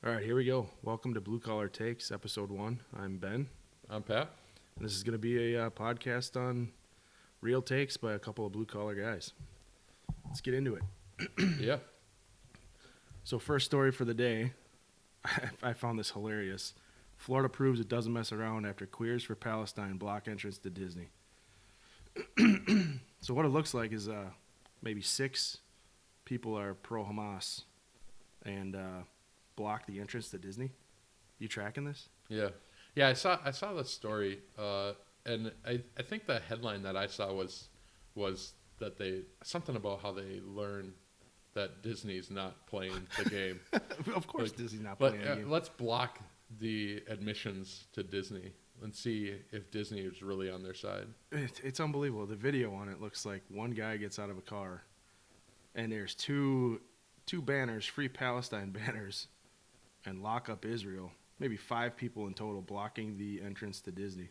All right, here we go. Welcome to Blue Collar Takes, episode 1. I'm Ben. I'm Pat. And this is going to be a podcast on real takes by a couple of blue collar guys. Let's get into it. Yeah. So, first story for the day. I found this hilarious. Florida proves it doesn't mess around after Queers for Palestine block entrance to Disney. So, what it looks like is maybe 6 people are pro-Hamas and block the entrance to Disney. You tracking this? Yeah. Yeah, I saw the story, and I think the headline that I saw was that they something about how they learned that Disney's not playing the game. Of course, Disney's not But playing the game. let's block the admissions to Disney and see if Disney is really on their side. It's unbelievable. The video on it looks like one guy gets out of a car, and there's two banners, Free Palestine banners, and Lock Up Israel. Maybe 5 people in total blocking the entrance to Disney.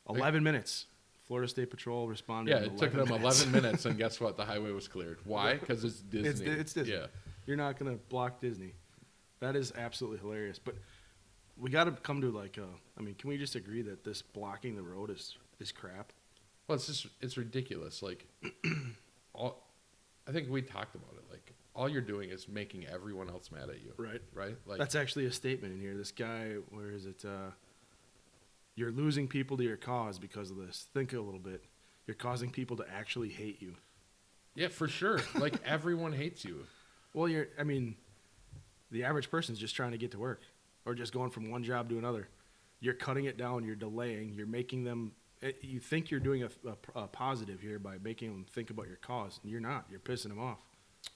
11 minutes. Florida State Patrol responded. Yeah, in it took 11 them minutes. 11 minutes, and guess what? The highway was cleared. Why? Because it's Disney. It's Disney. Yeah. You're not going to block Disney. That is absolutely hilarious. But we got to come to can we just agree that this blocking the road is crap? Well, it's ridiculous. Like, I think we talked about it. Like, all you're doing is making everyone else mad at you. Right. Right. Like, That's actually a statement in here. This guy, where is it? You're losing people to your cause because of this. Think a little bit. You're causing people to actually hate you. yeah, for sure. Like, everyone hates you. Well, the average person's just trying to get to work or just going from one job to another. You're cutting it down. You're delaying. You're making them. You think you're doing a positive here by making them think about your cause. And you're not. You're pissing them off.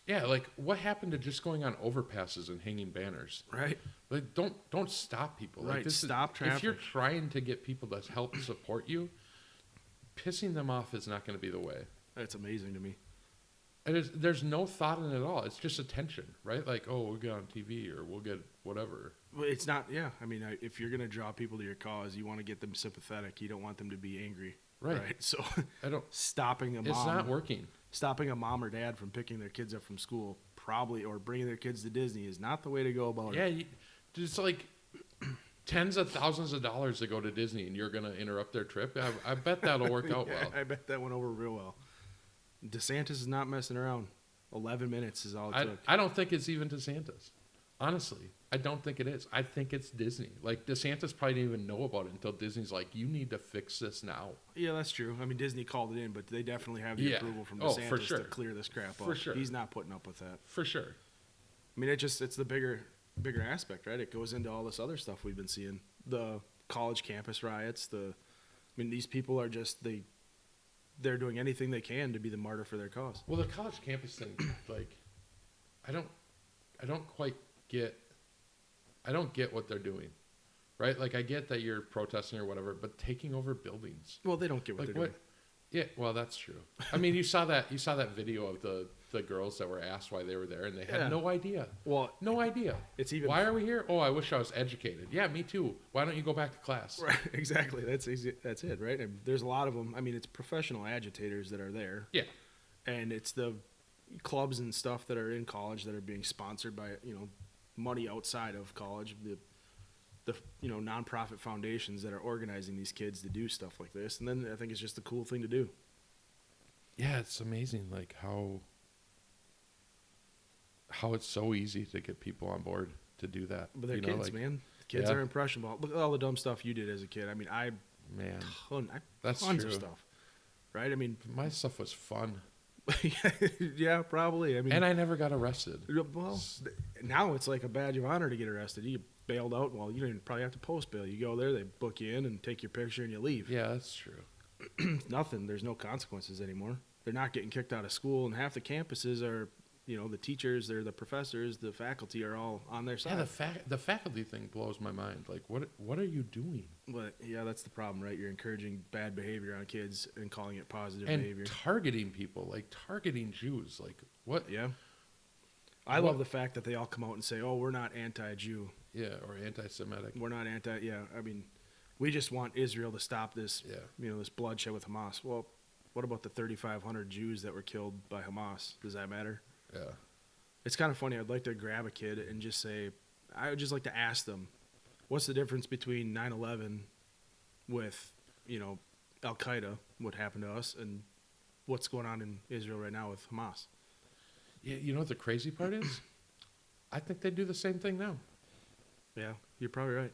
Yeah. Like, what happened to just going on overpasses and hanging banners? Right. Like, don't stop people. Like, Right. Stop traffic. If you're trying to get people to help support you, pissing them off is not going to be the way. That's amazing to me. And there's no thought in it at all. It's just attention, right? Like, oh, we'll get on TV or we'll get whatever. Well, it's not. Yeah. If you're gonna draw people to your cause, you want to get them sympathetic. You don't want them to be angry. Right. So I don't. stopping a mom. It's not working. Stopping a mom or dad from picking their kids up from school or bringing their kids to Disney is not the way to go about Yeah, it. just like tens of thousands of dollars to go to Disney, and you're going to interrupt their trip. I bet that'll work out well. I bet that went over real well. DeSantis is not messing around. 11 minutes is all it took. I don't think it's even DeSantis. Honestly, I don't think it is. I think it's Disney. Like, DeSantis probably didn't even know about it until Disney's like, you need to fix this now. Yeah, that's true. Disney called it in, but they definitely have the approval from Oh, DeSantis for sure. to clear this crap up. For sure. He's not putting up with that. For sure. It's the bigger aspect, right? It goes into all this other stuff we've been seeing. The college campus riots, these people are just they're doing anything they can to be the martyr for their cause. Well, the college campus thing, like, I don't quite get. I don't get what they're doing, right? Like, I get that you're protesting or whatever, but taking over buildings. Well, they don't get what Like, they're what? doing. Yeah, well, that's true. You saw that video of the girls that were asked why they were there, and they had Yeah. no idea. Well, No idea. it's even Why are we here? Oh, I wish I was educated. Yeah, me too. Why don't you go back to class? right, exactly. That's easy. That's it, right? And there's a lot of them. It's professional agitators that are there. Yeah. And it's the clubs and stuff that are in college that are being sponsored by money outside of college. The nonprofit foundations that are organizing these kids to do stuff like this. And then I think it's just a cool thing to do. Yeah, it's amazing, like how it's so easy to get people on board to do that. But they're kids, man. Kids Yeah. are impressionable. Look at all the dumb stuff you did as a kid. Man, That's that's tons true. of stuff, right? My stuff was fun, Yeah, probably. and I never got arrested. Well, now it's like a badge of honor to get arrested. You get bailed out. Well, you don't even probably have to post bail. You go there, they book you in and take your picture, and you leave. Yeah, that's true. Nothing. There's no consequences anymore. They're not getting kicked out of school, and half the campuses are, the teachers, they're the professors, the faculty are all on their Yeah, side. the faculty thing blows my mind. Like, what are you doing? But yeah, that's the problem, right? You're encouraging bad behavior on kids and calling it positive And behavior. targeting people, like targeting Jews. Like, what? Yeah. I love the fact that they all come out and say, "Oh, we're not anti-Jew. Yeah, or anti-Semitic. We're not anti." Yeah, we just want Israel to stop this. Yeah. This bloodshed with Hamas. Well, what about the 3,500 Jews that were killed by Hamas? Does that matter? Yeah. It's kind of funny. I'd like to grab a kid and just say, I would just like to ask them, what's the difference between 9/11 with, Al Qaeda, what happened to us, and what's going on in Israel right now with Hamas? Yeah, you know what the crazy part is? I think they do the same thing now. Yeah, you're probably right.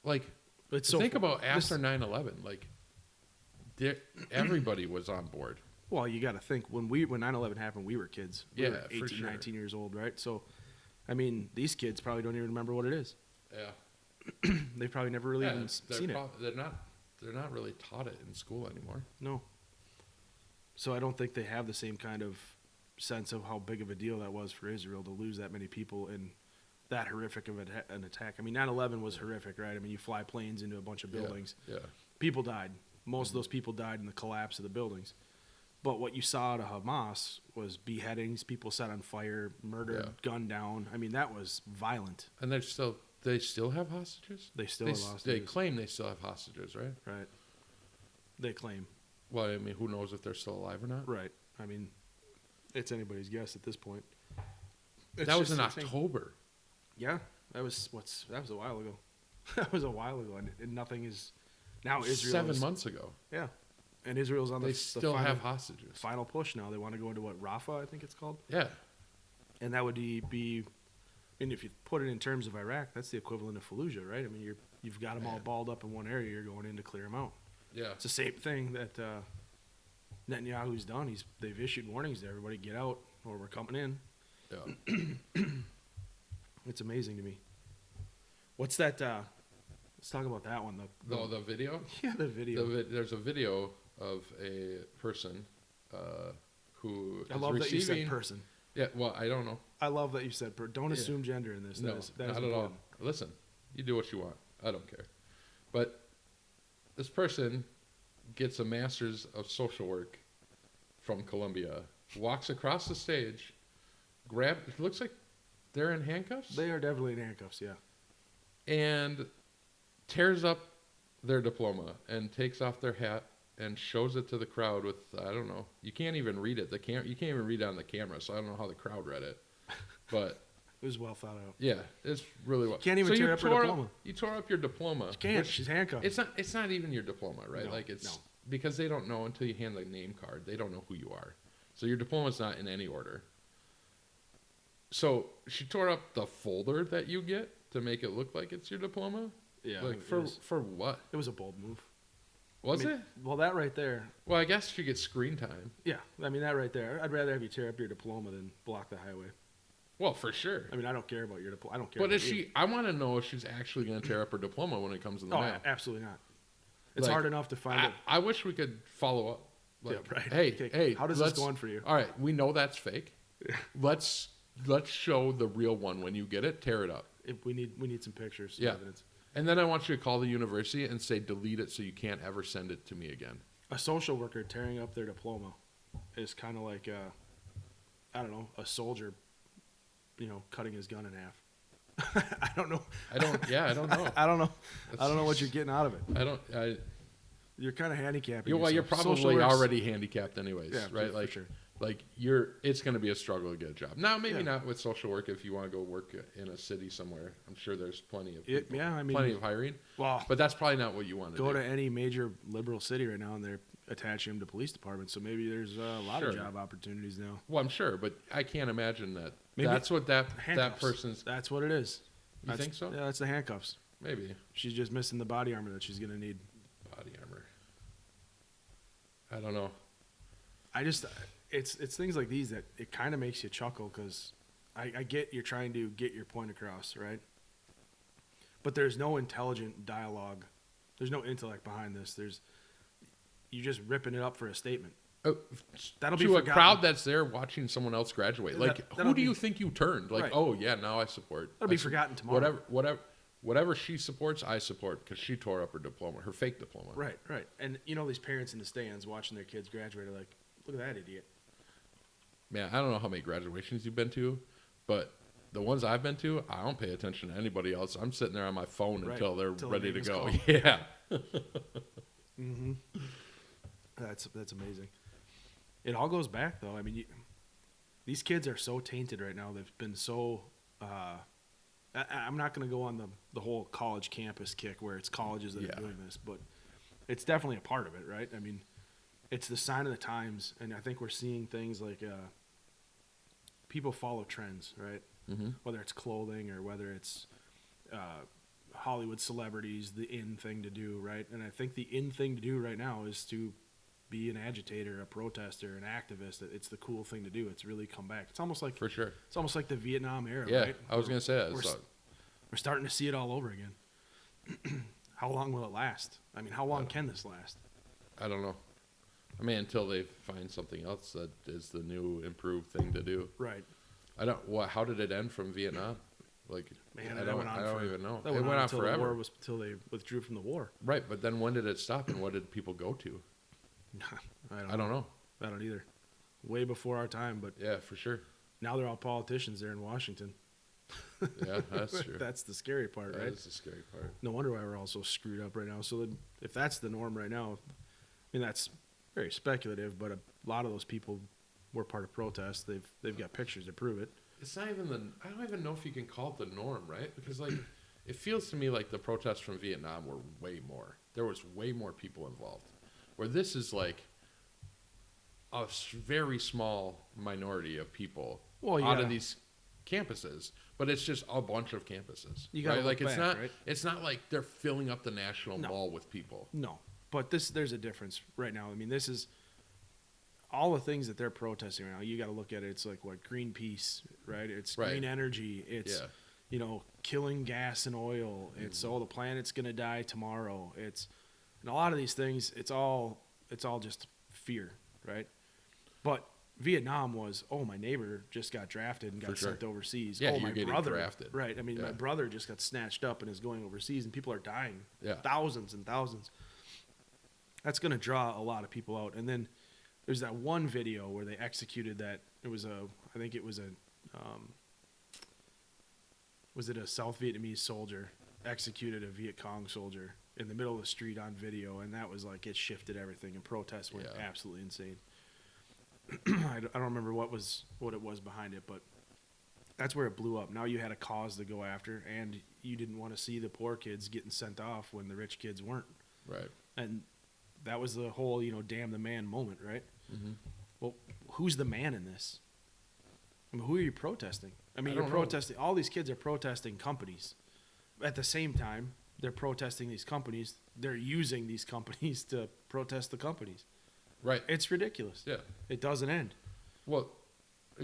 Like, It's think fu- about after this- 9/11. Like, everybody was on board. Well, you got to think when 9/11 happened, we were kids. We Yeah, were for 18, sure. 19 years old, right? So, I mean, these kids probably don't even remember what it is. Yeah, They've probably never really even they're seen it. They're not really taught it in school anymore. No. So I don't think they have the same kind of sense of how big of a deal that was for Israel to lose that many people in that horrific of an attack. I mean, 9/11 was horrific, right? I mean, you fly planes into a bunch of buildings. Yeah. People died. Most of those people died in the collapse of the buildings. But what you saw out of Hamas was beheadings, people set on fire, murdered, Yeah. gunned down. I mean, that was violent. And they still have hostages. They still They, have s- hostages. they claim they still have hostages, right? Right. They claim. Well, I mean, who knows if they're still alive or not? Right. I mean, it's anybody's guess at this point. It's That was just in insane. October. Yeah, that was a while ago. That was a while ago, and nothing is now. Israel 7 is, months ago. Yeah, and Israel's on They the still final, have hostages. final push now. They want to go into what Rafah, I think it's called, Yeah. and that would be. And if you put it in terms of Iraq, that's the equivalent of Fallujah, right? I mean, you've got them all Man. balled up in one area. You're going in to clear them out. Yeah. It's the same thing that Netanyahu's done. They've issued warnings to everybody: get out, or we're coming in. Yeah. It's amazing to me. What's that? Let's talk about that one. The video. Yeah, the video. There's a video of a person who I is love that you receiving. said person. Yeah. Well, I don't know. I love that you said don't Yeah. assume gender in this. No, That is not at all. important. Listen, you do what you want. I don't care. But this person gets a master's of social work from Columbia, walks across the stage, it looks like they're in handcuffs, They are definitely in handcuffs. Yeah. and tears up their diploma and takes off their hat and shows it to the crowd with, I don't know, you can't even read it. You can't even read it on the camera, so I don't know how the crowd read it. But It was well thought out. yeah, it's really well. Can't even so tear you up her tore diploma. You tore up your diploma. She can't. which- She's handcuffed. It's not even your diploma, right? No, Like it's no. because they don't know until you hand the name card. They don't know who you are. So your diploma's not in any order. So she tore up the folder that you get to make it look like it's your diploma. yeah. Like it for what? was a bold move. Was I mean, it? Well, that right there. Well, I guess she gets screen time. Yeah. I mean, that right there. I'd rather have you tear up your diploma than block the highway. Well, for sure. I mean, I don't care about your diploma. I don't care. But about is you. she? I want to know if she's actually going to tear up her diploma when it comes in the Oh, mail. absolutely not. It's Like, hard enough to find it. I wish we could follow up. Like, Yeah, right. Hey, Okay, hey, how does this let's- go on for you? All right, we know that's fake. Let's show the real one when you get it. Tear it up, If we need some pictures, some Yeah. evidence. and then I want you to call the university and say delete it so you can't ever send it to me again. A social worker tearing up their diploma is kind of like I don't know, a soldier, cutting his gun in half. I don't know. I don't. Yeah, I don't know. I don't know. That's- I don't know what you're getting out of it. I don't. You're kind of handicapping. You're yourself. probably Social work's- already handicapped anyways, Yeah, right? for Like, sure. like it's going to be a struggle to get a job. Now, maybe Yeah. not with social work if you want to go work in a city somewhere. I'm sure there's plenty of It- yeah, I mean- plenty of hiring, Well, but that's probably not what you want to go do. to any major liberal city right now, and they're attaching them to police departments. So maybe there's a lot of Sure. job opportunities now. Well, I'm sure, but I can't imagine that. Maybe That's what that Handcuffs. person's. That's what it is. You think so? Yeah, that's the handcuffs. Maybe She's just missing the body armor that she's gonna need. body armor. I don't know. It's things like these that it kind of makes you chuckle because I get you're trying to get your point across, right? But there's no intelligent dialogue. There's no intellect behind this. You just ripping it up for a statement. That'll be to a forgotten. crowd that's there watching someone else graduate. Like, That'll who do be- you think you turned? Like, Right. oh yeah, now I support. That'll be I su- forgotten tomorrow. Whatever she supports, I support because she tore up her diploma, her fake diploma. Right. And these parents in the stands watching their kids graduate are like, look at that idiot. Man, I don't know how many graduations you've been to, but the ones I've been to, I don't pay attention to anybody else. I'm sitting there on my phone Right. until they're Till the ready to name is go. called. Yeah. Mm-hmm. That's amazing. It all goes back though. I mean, these kids are so tainted right now. They've been so I'm not going to go on the whole college campus kick where it's colleges that Yeah. are doing this, but it's definitely a part of it, right? I mean, it's the sign of the times, and I think we're seeing things like people follow trends, right? Mm-hmm. Whether it's clothing or whether it's Hollywood celebrities, the in thing to do, right? And I think the in thing to do right now is to be an agitator, a protester, an activist. It's the cool thing to do. It's really come back. It's almost like For sure. it's almost like the Vietnam era, Yeah, right? I was gonna say that. We're, So, we're starting to see it all over again. How long will it last? I mean, how long can this last? I don't know. I mean, until they find something else that is the new improved thing to do. Right. I don't. What? How did it end from Vietnam? Like, Man, I that don't. went on I don't for- even know. That It went went on until the war forever. was until they withdrew from the war. Right, but then when did it stop, and what did people go to? I don't know. I don't either. Way before our time, but Yeah, for sure. now they're all politicians there in Washington. Yeah, that's true. That's the scary part, That right? is the scary part. No wonder why we're all so screwed up right now. So if that's the norm right now, I mean that's very speculative, but a lot of those people were part of protests. They've got pictures to prove it. It's not even the. I don't even know if you can call it the norm, right? Because like, it feels to me like the protests from Vietnam were way more. There was way more people involved. Where this is like a very small minority of people Well, you out gotta- of these campuses, but it's just a bunch of campuses. You gotta right? Like look it's back, not. right? It's not like they're filling up the National No. Mall with people. No, but there's a difference right now. I mean, this is all the things that they're protesting right now. You got to look at it. It's like what Greenpeace, right? It's Right. green energy. It's Yeah. killing gas and oil. It's the planet's gonna die tomorrow. And a lot of these things. It's all just fear, right? But Vietnam was, oh, my neighbor just got drafted and For got sure. sent overseas. Yeah, oh, you're my getting brother, drafted. right? I mean, my Yeah. brother just got snatched up and is going overseas, and people are dying, Yeah. thousands and thousands. That's going to draw a lot of people out. And then there's that one video where they executed that. It was I think it was was it a South Vietnamese soldier executed a Viet Cong soldier in the middle of the street on video, and that was like it shifted everything, and protests went Yeah. absolutely insane. I don't remember what it was behind it, but that's where it blew up. Now you had a cause to go after, and you didn't want to see the poor kids getting sent off when the rich kids weren't. Right. And that was the whole, damn the man moment, right? Mm-hmm. Well, who's the man in this? I mean, who are you protesting? I mean, I you're don't know. protesting. All these kids are protesting companies. At the same time, they're protesting these companies. They're using these companies to protest the companies. Right. It's ridiculous. Yeah. It doesn't end. Well,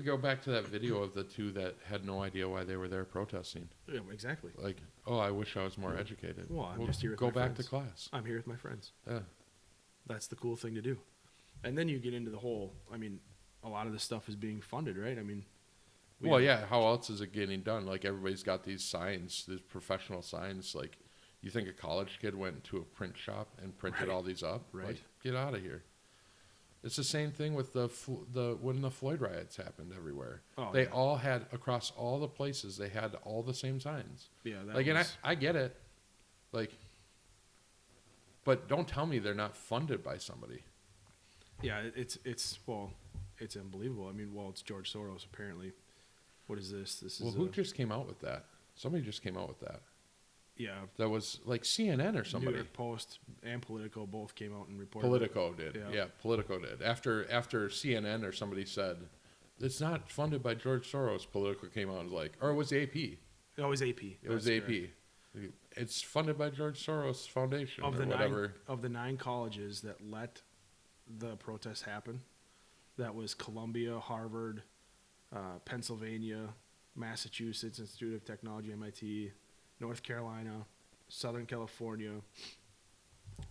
go back to that video of the two that had no idea why they were there protesting. Yeah, exactly. Like, oh, I wish I was more educated. Well, I'm just here with go my back friends. to class. I'm here with my friends. Yeah. That's the cool thing to do. And then you get into the whole, I mean, a lot of this stuff is being funded, right? I mean, Well, yeah. How else is it getting done? Like everybody's got these signs, these professional signs. Like, you think a college kid went to a print shop and printed Right. all these up? Right. Like, get out of here. It's the same thing with when the Floyd riots happened everywhere. Oh, They yeah. all had across all the places. They had all the same signs. Yeah, that Like, and was, I get it. Like, but don't tell me they're not funded by somebody. yeah, it's unbelievable. I mean, it's George Soros apparently. What is this? This Well, is who just came out with that? Somebody just came out with that. yeah. That was like CNN or New somebody. York Post and Politico both came out and reported. Politico did. Yeah. Yeah, Politico did. After CNN or somebody said it's not funded by George Soros, Politico came out and was like, or it was AP. It was AP. It was That's AP. correct. It's funded by George Soros Foundation Of or the whatever. nine colleges that let the protests happen, that was Columbia, Harvard, Pennsylvania, Massachusetts Institute of Technology, MIT, North Carolina, Southern California,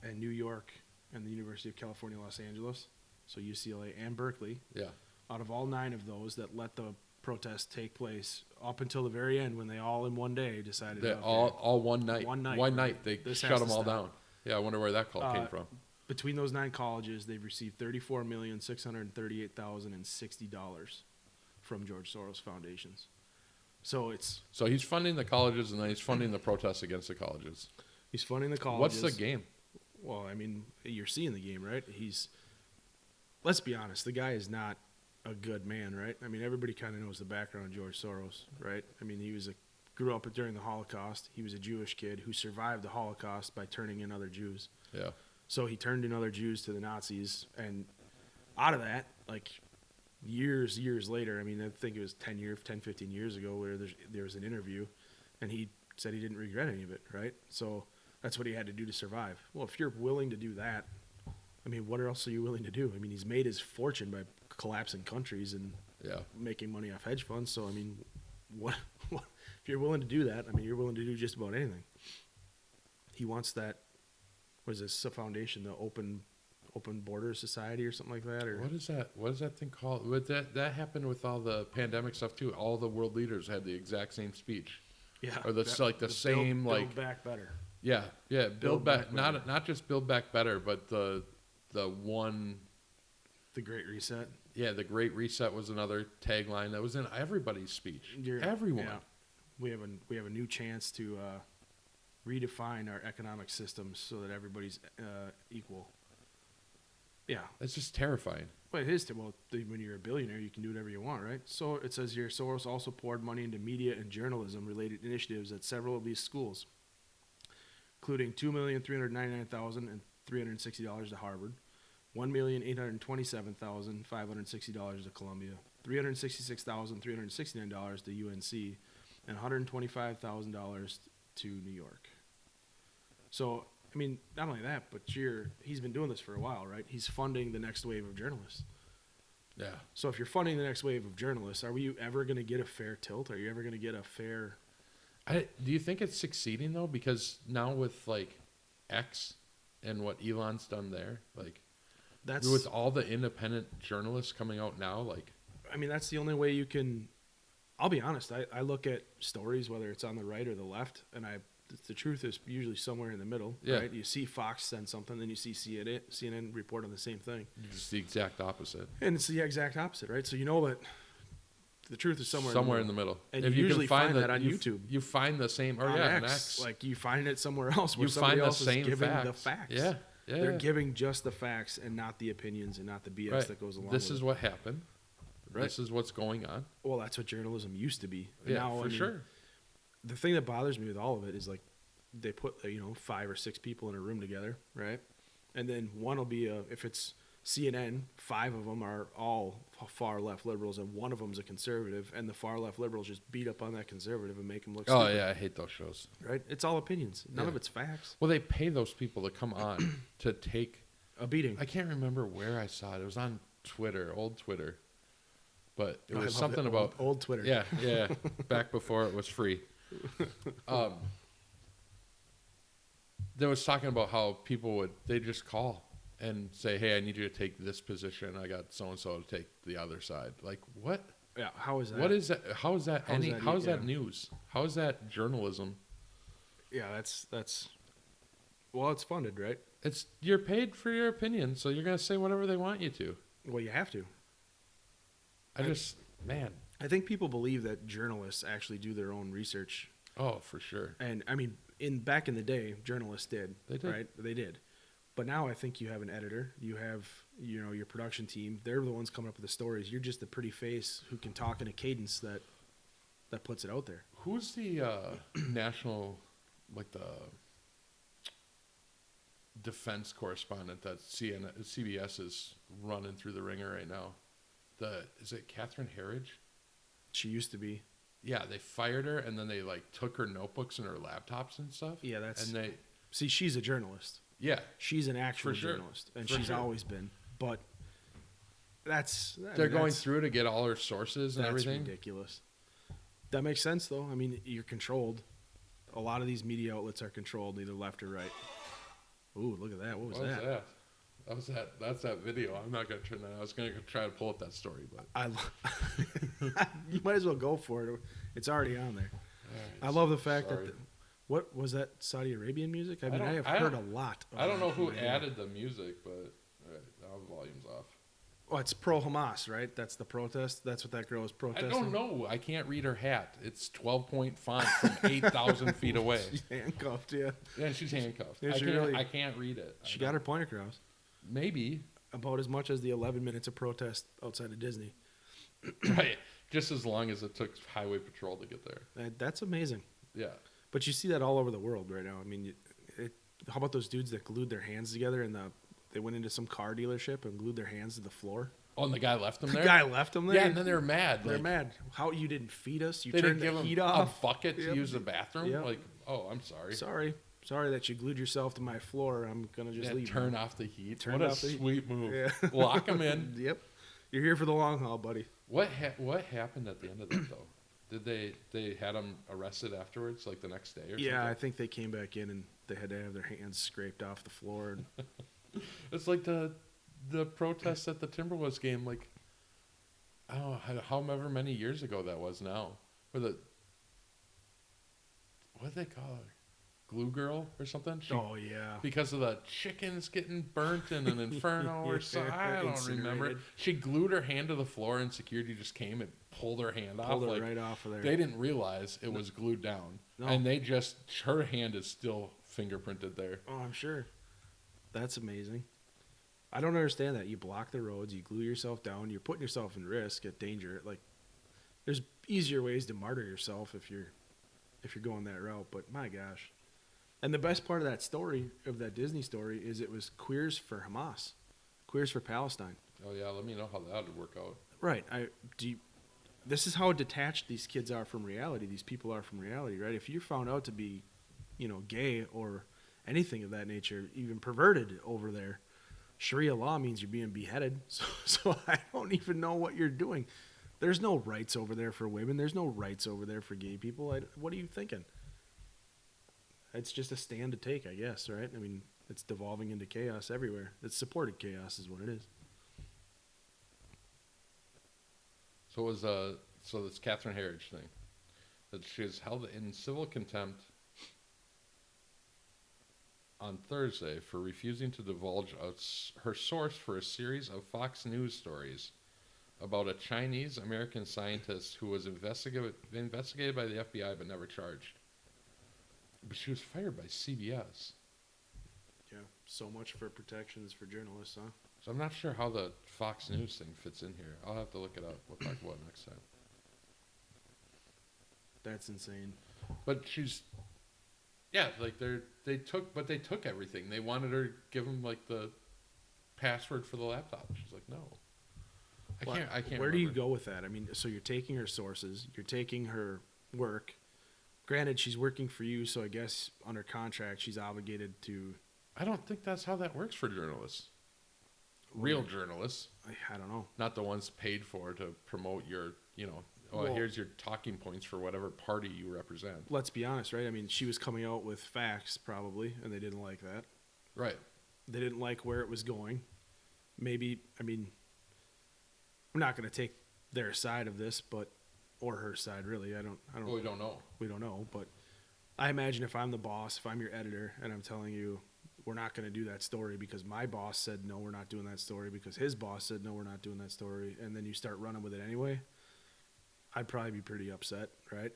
and New York, and the University of California, Los Angeles, so UCLA and Berkeley. Yeah. Out of all 9 of those that let the protests take place up until the very end, when they all in one day decided They okay, all one night. One night, One right? night. They This shut has them to all stop. down. Yeah, I wonder where that call came from. between those 9 colleges, they've received $34,638,060 from George Soros foundations. So So he's funding the colleges and then he's funding the protests against the colleges. he's funding the colleges. What's the game? Well, I mean, you're seeing the game, right? Let's be honest, the guy is not a good man, right? I mean, everybody kind of knows the background of George Soros, right? I mean, he was a grew up during the Holocaust. He was a Jewish kid who survived the Holocaust by turning in other Jews. Yeah. So he turned in other Jews to the Nazis, and out of that, like years later, I mean, I think it was 10, 15 years ago, where there was an interview, and he said he didn't regret any of it, right? So that's what he had to do to survive. Well, if you're willing to do that, I mean, what else are you willing to do? I mean, he's made his fortune by collapsing countries and making money off hedge funds. So, I mean, what if you're willing to do that? I mean, you're willing to do just about anything. He wants that. What is this? A foundation, the Open Borders Society or something like that? Or what is that? What is that thing called? With that happened with all the pandemic stuff too. All the world leaders had the exact same speech. Yeah, or the same build back better. Yeah, build back better. Not just build back better, but the one. The Great Reset. Yeah, the Great Reset was another tagline that was in everybody's speech. Everyone. Yeah. We have a new chance to redefine our economic systems so that everybody's equal. Yeah. That's just terrifying. Well, it is. When you're a billionaire, you can do whatever you want, right? So it says here, Soros also poured money into media and journalism-related initiatives at several of these schools, including $2,399,360 to Harvard, $1,827,560 to Columbia, $366,369 to UNC, and $125,000 to New York. So, I mean, not only that, but he's been doing this for a while, right? He's funding the next wave of journalists. Yeah. So if you're funding the next wave of journalists, are you ever going to get a fair tilt? Are you ever going to get a fair... Do you think it's succeeding, though? Because now with, like, X and what Elon's done there, like, with all the independent journalists coming out now, like... I mean, that's the only way you can... I'll be honest. I look at stories, whether it's on the right or the left, and the truth is usually somewhere in the middle, right? You see Fox send something, then you see CNN report on the same thing. It's the exact opposite. And it's the exact opposite, right? So you know that the truth is somewhere in the middle. And if you usually can find that on YouTube. You find the same, on X. Like you find it somewhere else where you somebody find else the same is giving facts. the facts. Yeah. They're giving just the facts and not the opinions and not the BS that goes along with it. This is what happened. Right. This is what's going on. Well, that's what journalism used to be. Yeah, now, sure. The thing that bothers me with all of it is like they put 5 or 6 people in a room together, right? And then one will be if it's CNN, 5 of them are all far left liberals, and one of them's a conservative, and the far left liberals just beat up on that conservative and make him look stupid. Oh yeah, I hate those shows. Right? It's all opinions. None of it's facts. Well, they pay those people to come on to take a beating. I can't remember where I saw it. It was on Twitter, old Twitter. But it was something about old Twitter. Yeah, back before it was free. There was talking about how people they just call and say, "Hey, I need you to take this position. I got so and so to take the other side." Like what? Yeah, how is that? What is that? How is that How is that news? How is that journalism? Yeah, that's. Well, it's funded, right? You're paid for your opinion, so you're gonna say whatever they want you to. Well, you have to. I think people believe that journalists actually do their own research. Oh, for sure. And I mean, back in the day, journalists did. They did. Right? They did. But now I think you have an editor. You have, your production team. They're the ones coming up with the stories. You're just the pretty face who can talk in a cadence that puts it out there. Who's the national, like the defense correspondent that CBS is running through the ringer right now? Is it Catherine Herridge? She used to be. Yeah, they fired her, and then they took her notebooks and her laptops and stuff. Yeah, she's a journalist. Yeah, she's an actual journalist, and she's always been. But they're going through to get all her sources and everything. That's ridiculous. That makes sense, though. I mean, you're controlled. A lot of these media outlets are controlled, either left or right. Ooh, look at that! What was that? That's that video. I'm not gonna turn that. I was gonna try to pull up that story, but you might as well go for it. It's already on there. Right, I love the fact that what was that Saudi Arabian music? I mean, I have heard a lot. I don't know who added the music, but now the volume's off. Well, it's pro-Hamas, right? That's the protest. That's what that girl is protesting. I don't know. I can't read her hat. It's 12-point font from 8,000 feet away. She's handcuffed, yeah. Yeah, she's handcuffed. Yeah, I can't read it. She got her point across. Maybe. About as much as the 11 minutes of protest outside of Disney. Right. just as long as it took highway patrol to get there. That's amazing. Yeah. But you see that all over the world right now. I mean, how about those dudes that glued their hands together and they went into some car dealership and glued their hands to the floor? Oh, and the guy left them The there? guy left them there? Yeah, and then they were mad. They're like, mad. How you didn't feed us? You They turned didn't the give heat him off? a bucket to Yep. use the bathroom? Yep. Like, oh, I'm sorry. Sorry that you glued yourself to my floor. I'm going to just Yeah, leave. turn now. off the heat. Turn What a off the heat. sweet move. Yeah. Lock him in. Yep. You're here for the long haul, buddy. What happened at the end of that, though? Did they had him arrested afterwards, like the next day or Yeah, I something? think they came back in and they had to have their hands scraped off the floor. And It's like the protests at the Timberwolves game, like, I don't know, however many years ago that was now. Where what do they call her? Glue Girl or something? oh, yeah. Because of the chickens getting burnt in an inferno or something. I don't remember. Incinerated. She glued her hand to the floor and security just came and pulled her hand off. Pulled it Like, right off of there. they didn't realize it was glued down. No. And her hand is still fingerprinted there. Oh, I'm sure. That's amazing. I don't understand that. You block the roads, you glue yourself down, you're putting yourself in risk, at danger. Like, there's easier ways to martyr yourself if you're going that route. But my gosh. And the best part of that story, of that Disney story, is it was queers for Hamas, queers for Palestine. Oh, yeah, let me know how that would work out. Right. This is how detached these kids are from reality. These people are from reality, right? If you're found out to be, gay or anything of that nature, even perverted over there, Sharia law means you're being beheaded. So I don't even know what you're doing. There's no rights over there for women. There's no rights over there for gay people. What are you thinking? It's just a stand to take, I guess, right? I mean, it's devolving into chaos everywhere. It's supported chaos is what it is. So it was this Catherine Herridge thing, that she was held in civil contempt on Thursday for refusing to divulge her source for a series of Fox News stories about a Chinese American scientist who was investigated by the FBI but never charged. But she was fired by CBS. Yeah, so much for protections for journalists, huh? So I'm not sure how the Fox News thing fits in here. I'll have to look it up. We'll talk about it next time. That's insane. But like they took everything. They wanted her to give them like the password for the laptop. She's like, no. I can't. Where do you remember. go with that? I mean, so you're taking her sources, you're taking her work. Granted, she's working for you, so I guess under contract she's obligated to. I don't think that's how that works for journalists. Real journalists, I don't know. not the ones paid for to promote your, Well- here's your talking points for whatever party you represent. Let's be honest, right? I mean, she was coming out with facts probably, and they didn't like that. Right. They didn't like where it was going. Maybe, I mean, I'm not going to take their side of this, or her side really. I don't. Well, we don't know. We don't know, but I imagine if I'm the boss, if I'm your editor, and I'm telling you we're not going to do that story because my boss said no, we're not doing that story because his boss said no, we're not doing that story, and then you start running with it anyway, I'd probably be pretty upset, right?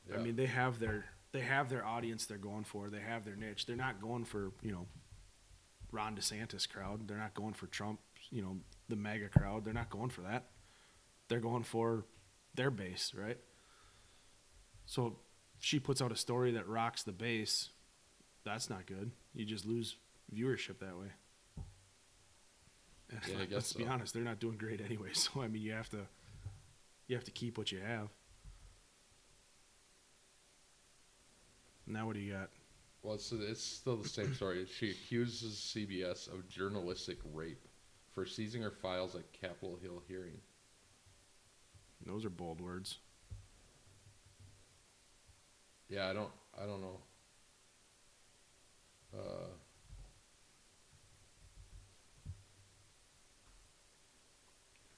Yeah. I mean, they have their audience they're going for. They have their niche. They're not going for, Ron DeSantis crowd. They're not going for Trump, the MAGA crowd. They're not going for that. They're going for their base, right? So she puts out a story that rocks the base. That's not good. You just lose viewership that way. And Yeah, I guess let's be so. honest, they're not doing great anyway. So I mean, you have to keep what you have. Now what do you got? Well, it's still the same story. She accuses CBS of journalistic rape for seizing her files at Capitol Hill hearing. Those are bold words. Yeah, I don't know.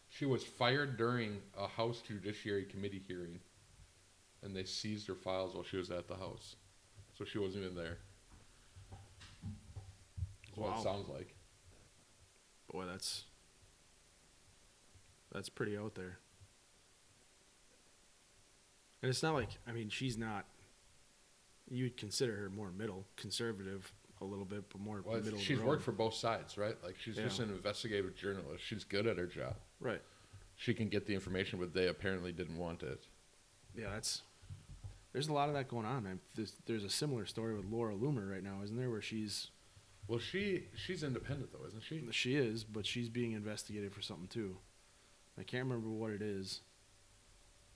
She was fired during a House Judiciary Committee hearing, and they seized her files while she was at the House. So she wasn't even there. That's what Wow. it sounds like. Boy, that's pretty out there. And it's not like, I mean, she's not, you'd consider her more middle, conservative a little bit, but more Well, middle of she's the road. worked for both sides, right? Like she's just Yeah. an investigative journalist. She's good at her job. Right. she can get the information, but they apparently didn't want it. Yeah, there's a lot of that going on. There's a similar story with Laura Loomer right now, isn't there, where she's independent though, isn't she? She is, but she's being investigated for something too. I can't remember what it is.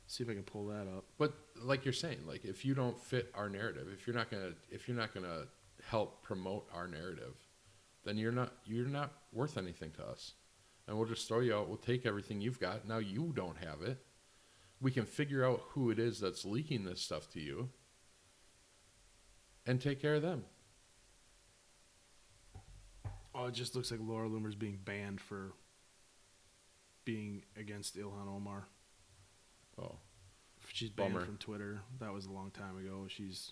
See if I can pull that up. But like you're saying, like if you don't fit our narrative, if you're not gonna help promote our narrative, then you're not worth anything to us. And we'll just throw you out. We'll take everything you've got. Now you don't have it. We can figure out who it is that's leaking this stuff to you and take care of them. Oh, it just looks like Laura Loomer's being banned for being against Ilhan Omar. Oh, she's banned bummer. from Twitter. That was a long time ago. These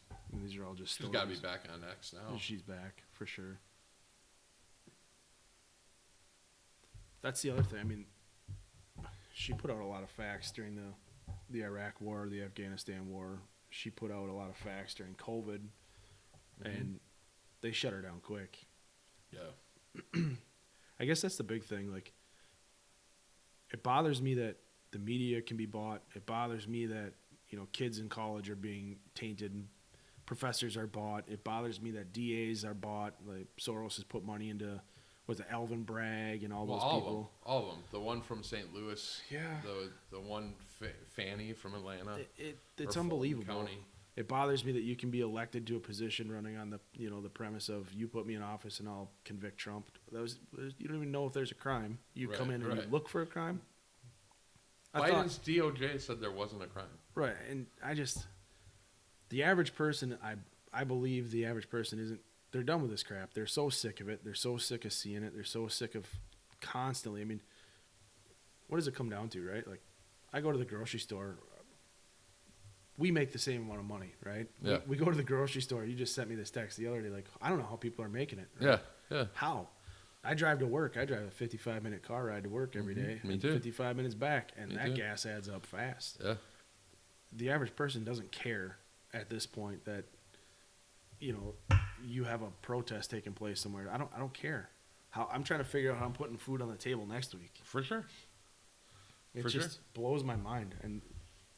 are all just she's stories. got to be back on X now. She's back for sure. That's the other thing. I mean, she put out a lot of facts during the Iraq War, the Afghanistan War. She put out a lot of facts during COVID, and they shut her down quick. Yeah. I guess that's the big thing. Like, it bothers me that the media can be bought. It bothers me that, kids in college are being tainted and professors are bought. It bothers me that DAs are bought. Like, Soros has put money into, Alvin Bragg and all those people. All of them. The one from St. Louis. Yeah. The one Fanny from Atlanta. It's or unbelievable. County. It bothers me that you can be elected to a position running on the premise of you put me in office and I'll convict Trump. You don't even know if there's a crime. You come in and you look for a crime. Biden's DOJ said there wasn't a crime. Right, and the average person, I believe the average person isn't. They're done with this crap. They're so sick of it. They're so sick of seeing it. They're so sick of constantly. I mean, what does it come down to, right? Like, I go to the grocery store. We make the same amount of money, right? Yeah. We go to the grocery store. You just sent me this text the other day. Like, I don't know how people are making it. Right? Yeah. How? I drive to work. I drive a 55-minute car ride to work every day. Me and too. 55 minutes back, and Me that too. gas adds up fast. Yeah. The average person doesn't care at this point that, you have a protest taking place somewhere. I don't care. I'm trying to figure out how I'm putting food on the table next week. For sure. It just blows my mind, and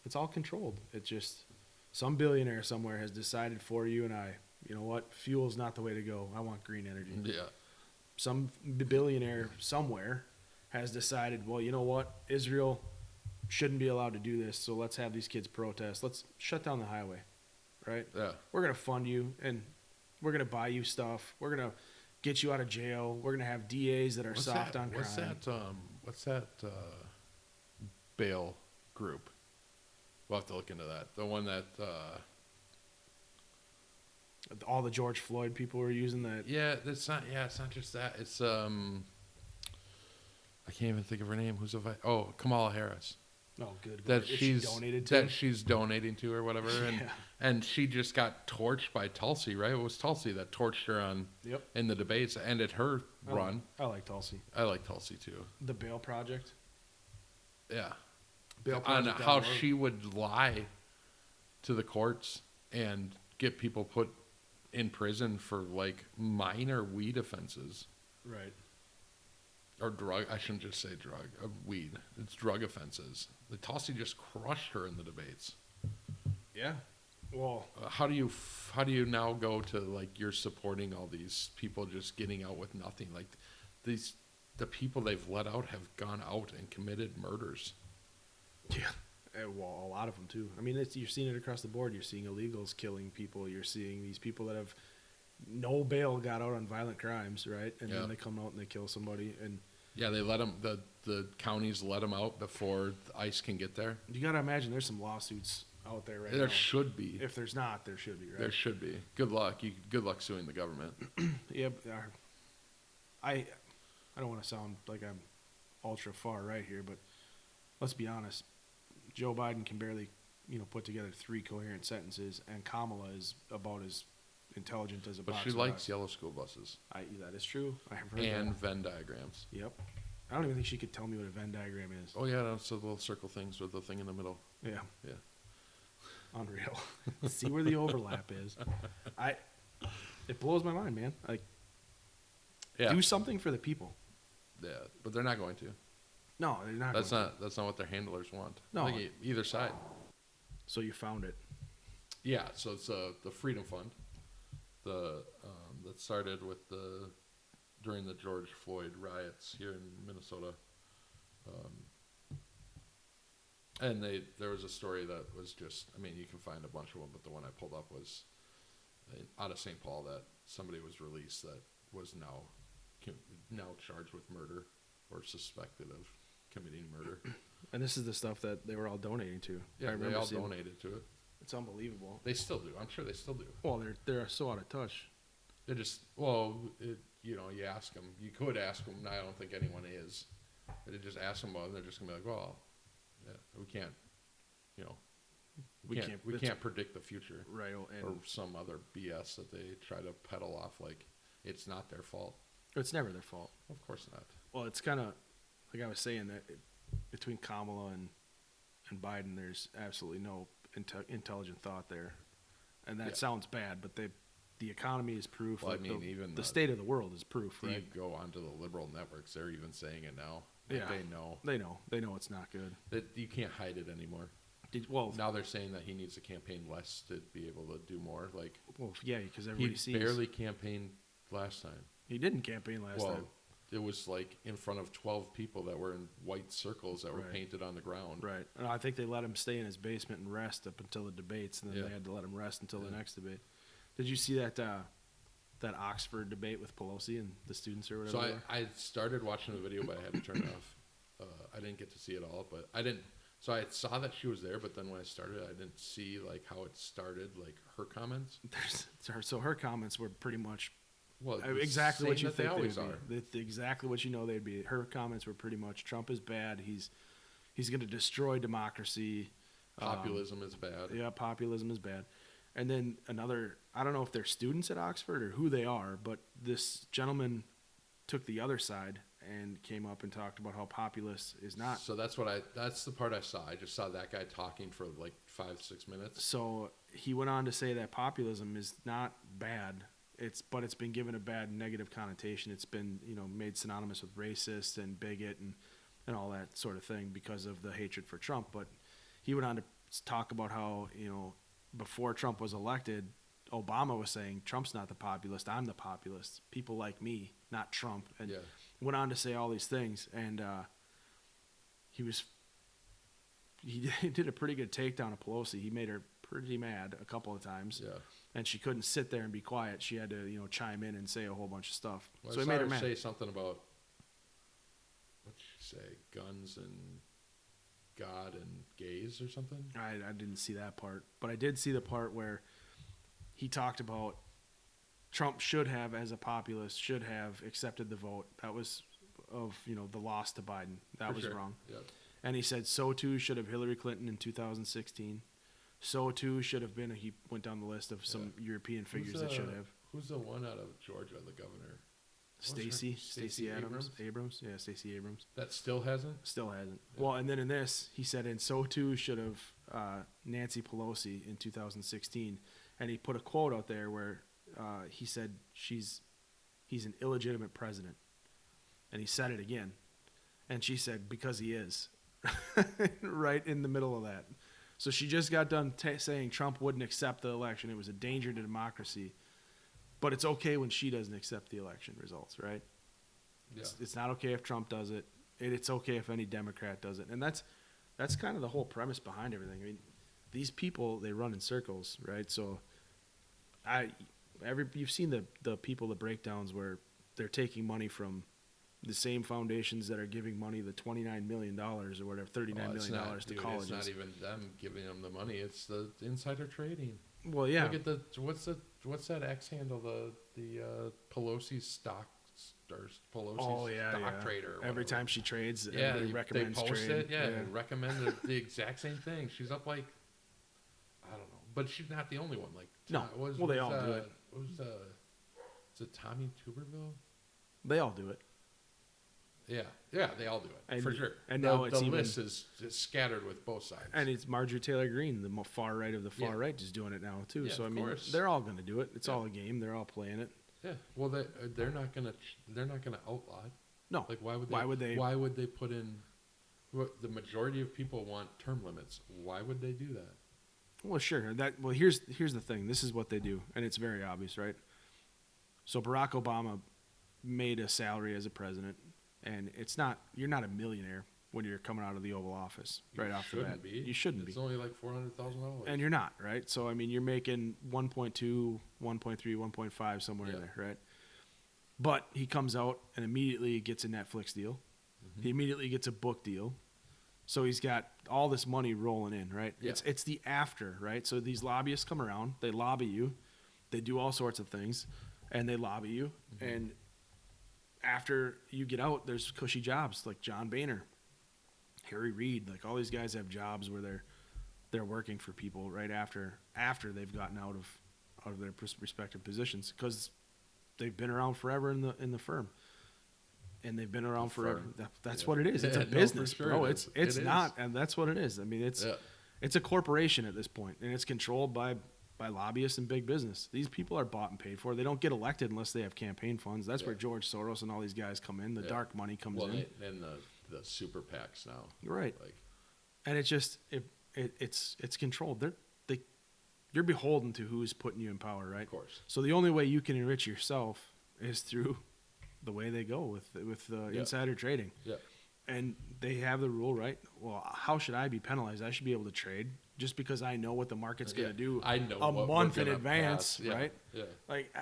it's all controlled. It's just some billionaire somewhere has decided for you and I, you know what, fuel's not the way to go. I want green energy. Yeah. Some billionaire somewhere has decided, well, you know what, Israel shouldn't be allowed to do this, so let's have these kids protest. Let's shut down the highway, right? Yeah. We're going to fund you, and we're going to buy you stuff. We're going to get you out of jail. We're going to have DAs that are soft on crime. What's that bail group? We'll have to look into that. The one that all the George Floyd people were using that. it's not just that. It's I can't even think of her name. Kamala Harris. Oh, good. That Is she's she donated to? that she's donating to or whatever, and she just got torched by Tulsi, right? It was Tulsi that torched her in the debates, ended her run. I like Tulsi. I like Tulsi too. The Bail Project. Yeah. Bail On Project. how she would lie to the courts and get people put in prison for like minor weed offenses. Right. Or drug, I shouldn't just say drug, weed. It's drug offenses. The Tulsi just crushed her in the debates. Yeah. Well, How do you now go to like you're supporting all these people just getting out with nothing? Like the people they've let out have gone out and committed murders. yeah. Well, a lot of them too. I mean, you're seeing it across the board. You're seeing illegals killing people. You're seeing these people that have no bail got out on violent crimes, right? And then they come out and they kill somebody. And yeah, they let them. The counties let them out before the ICE can get there. you got to imagine there's some lawsuits out there right now. There should be. If there's not, there should be, right? There should be. Good luck. Good luck suing the government. Yeah, I don't want to sound like I'm ultra far right here, but let's be honest. Joe Biden can barely, put together 3 coherent sentences, and Kamala is about as intelligent as a But box she of likes rocks. yellow school buses That is true. I have heard and that. Venn diagrams. Yep. I don't even think she could tell me what a Venn diagram is. Oh yeah, that's the little circle things with the thing in the middle. Yeah. Yeah. Unreal. See where the overlap is. It blows my mind, man. Like, Yeah. do something for the people. Yeah, but they're not going to. No, they're not. That's going not that's not what their handlers want. No. Like either side. So you found it. Yeah, so it's the Freedom Fund, that started with during the George Floyd riots here in Minnesota, and there was a story that was just, I mean, you can find a bunch of them, but the one I pulled up was out of St. Paul, that somebody was released that was now charged with murder or suspected of committing murder. And this is the stuff that they were all donating to. Yeah, I they remember all seeing- donated to it. It's unbelievable. They still do. I'm sure they still do. Well, they're so out of touch. They just, well, you ask them. You could ask them. I don't think anyone is. They just ask them, and they're just gonna be like, well, yeah, we can't, we can't predict the future, Right. or some other BS that they try to peddle off like it's not their fault. It's never their fault. Of course not. Well, it's kind of like I was saying that between Kamala and Biden, there's absolutely no intelligent thought there, and that Yeah. sounds bad, but the economy is proof. Well, I like mean, the, even the state of the world is proof, you right? go onto the liberal networks; they're even saying it now. Like, Yeah. they They know it's not good. that you can't hide it anymore. Well, Now they're saying that he needs to campaign less to be able to do more. Like yeah, because he everybody sees barely campaigned last time. he didn't campaign last Well, time. it was like in front of 12 people that were in white circles that were Right. painted on the ground. Right. And I think they let him stay in his basement and rest up until the debates, and then Yeah. they had to let him rest until the Yeah. next debate. Did you see that Oxford debate with Pelosi and the students or So whatever? I started watching the video, but I had to turn it off. I didn't get to see it all, but I didn't. So I saw that she was there, but then when I started, I didn't see like how it started, like her comments. So her comments were pretty much Well, exactly same what you that think they always they'd are. be. Exactly what you know they'd be. Her comments were pretty much Trump is bad. He's going to destroy democracy. Populism is bad. Yeah, populism is bad. And then another, I don't know if they're students at Oxford or who they are, but this gentleman took the other side and came up and talked about how populist is not. So that's the part I saw. I just saw that guy talking for like 5-6 minutes. So he went on to say that populism is not bad. But it's been given a bad negative connotation. It's been, made synonymous with racist and bigot and all that sort of thing because of the hatred for Trump. But he went on to talk about how, before Trump was elected, Obama was saying, Trump's not the populist, I'm the populist. People like me, not Trump. And Yeah. went on to say all these things. And he did a pretty good takedown of Pelosi. He made her pretty mad a couple of times. Yeah. And she couldn't sit there and be quiet. She had to, chime in and say a whole bunch of stuff. Well, So I he saw made her her mad. say something about, what did she say, guns and God and gays or something. I didn't see that part, but I did see the part where he talked about Trump should have, as a populist, should have accepted the vote. That was of the loss to Biden. That For was sure. wrong. Yep. And he said so too should have Hillary Clinton in 2016. So too should have been. He went down the list of some European figures that should have. Who's the one out of Georgia, the governor? What's her- Stacey Stacey Abrams. Yeah, Stacey Abrams. That still hasn't? Still hasn't. Yeah. Well, and then in this, he said, and so too should have Nancy Pelosi in 2016. And he put a quote out there where he said he's an illegitimate president. And he said it again. And she said, because he is. Right in the middle of that. So she just got done saying Trump wouldn't accept the election. It was a danger to democracy. But it's okay when she doesn't accept the election results, right? Yeah. It's not okay if Trump does it. It's okay if any Democrat does it. And that's kind of the whole premise behind everything. I mean, these people, they run in circles, right? So you've seen the people, the breakdowns where they're taking money from the same foundations that are giving money, the $29 million or whatever, $39 million to colleges. It's not even them giving them the money. It's the insider trading. Well, yeah. Look at what's that X handle? The Pelosi stock trader. Every time she trades, Yeah, everybody they recommends post trading. it. Yeah, recommend the exact same thing. She's up like, I don't know, but she's not the only one. Like, No. Well, they all do it. What was is it Tommy Tuberville? They all do it. Yeah, they all do it And- for sure. and the, now it's the even- list is scattered with both sides. And it's Marjorie Taylor Greene, the far right of the far Yeah. right, is doing it now too. Yeah, So I of mean, course. they're all going to do it. It's Yeah. all a game. They're all playing it. Yeah, well, they're not gonna outlaw it. No. Like, why would they? Why would they- Why would they put in The majority of people want term limits. Why would they do that? Well, sure. Here's the thing. This is what they do, and it's very obvious, right? So Barack Obama made a salary as a president, and you're not a millionaire when you're coming out of the Oval Office right off the bat. You shouldn't be. It's only like $400,000. And you're not, right? So I mean, you're making 1.2, 1.3, 1.5 somewhere in there, right? But he comes out and immediately gets a Netflix deal. Mm-hmm. He immediately gets a book deal. So he's got all this money rolling in, right? Yeah. It's the after, right? So these lobbyists come around, they lobby you, they do all sorts of things, and they lobby you. Mm-hmm. And after you get out, there's cushy jobs like John Boehner, Harry Reid, like all these guys have jobs where they're working for people right after they've gotten out of their respective positions because they've been around forever in the firm. And they've been around forever. That's what it is. It's a business, sure bro. it It's is. not, and that's what it is. I mean, it's a corporation at this point, and it's controlled by lobbyists and big business. These people are bought and paid for. They don't get elected unless they have campaign funds. That's where George Soros and all these guys come in. The dark money comes in. And the super PACs now. Right. Like, and it's just it's controlled. You're beholden to who's putting you in power, right? of course. So the only way you can enrich yourself is through the way they go with insider trading. Yeah. And they have the rule, right? Well, how should I be penalized? I should be able to trade just because I know what the market's going to do I know a what month we're in gonna advance, pass. Yeah. right? Yeah. Like,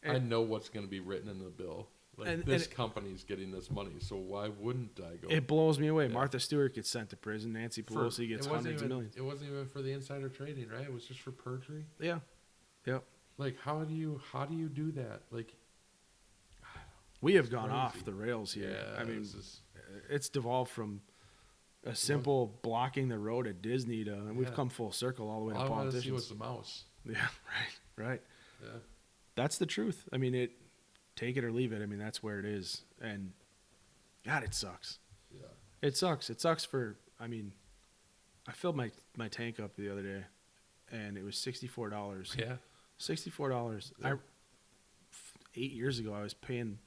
I know what's going to be written in the bill. Like, And- this and- company's getting this money, so why wouldn't I go? it blows me away. Yeah. Martha Stewart gets sent to prison. Nancy Pelosi gets it wasn't hundreds of even- millions. It wasn't even for the insider trading, right? It was just for perjury. Yeah. Yep. Like, how do you do that? Like, We have gone crazy. off the rails here. yeah, I mean, this is- it's devolved from a simple blocking the road at Disney to, and we've come full circle all the way to all I want to see was politicians. the mouse. Yeah, right. Yeah. That's the truth. I mean, take it or leave it. I mean, that's where it is. And God, it sucks. Yeah. It sucks. It sucks I filled my tank up the other day, and it was $64. Yeah. $64. Yeah. 8 years ago, I was paying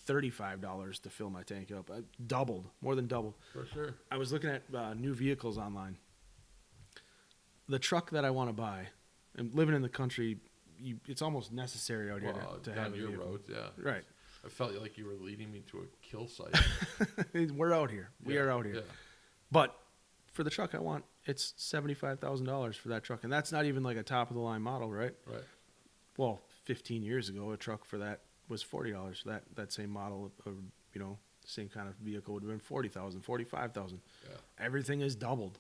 $35 to fill my tank up. I doubled, more than doubled. For sure. I was looking at new vehicles online. The truck that I want to buy, and living in the country, it's almost necessary out here to have a your vehicle. roads, yeah. Right. I felt like you were leading me to a kill site. We're out here. We are out here. Yeah. But for the truck I want, it's $75,000 for that truck, and that's not even like a top of the line model, right? Right. Well, 15 years ago, a truck for that was $40. That same model, same kind of vehicle would have been $40,000, $45,000. Yeah. Everything is doubled,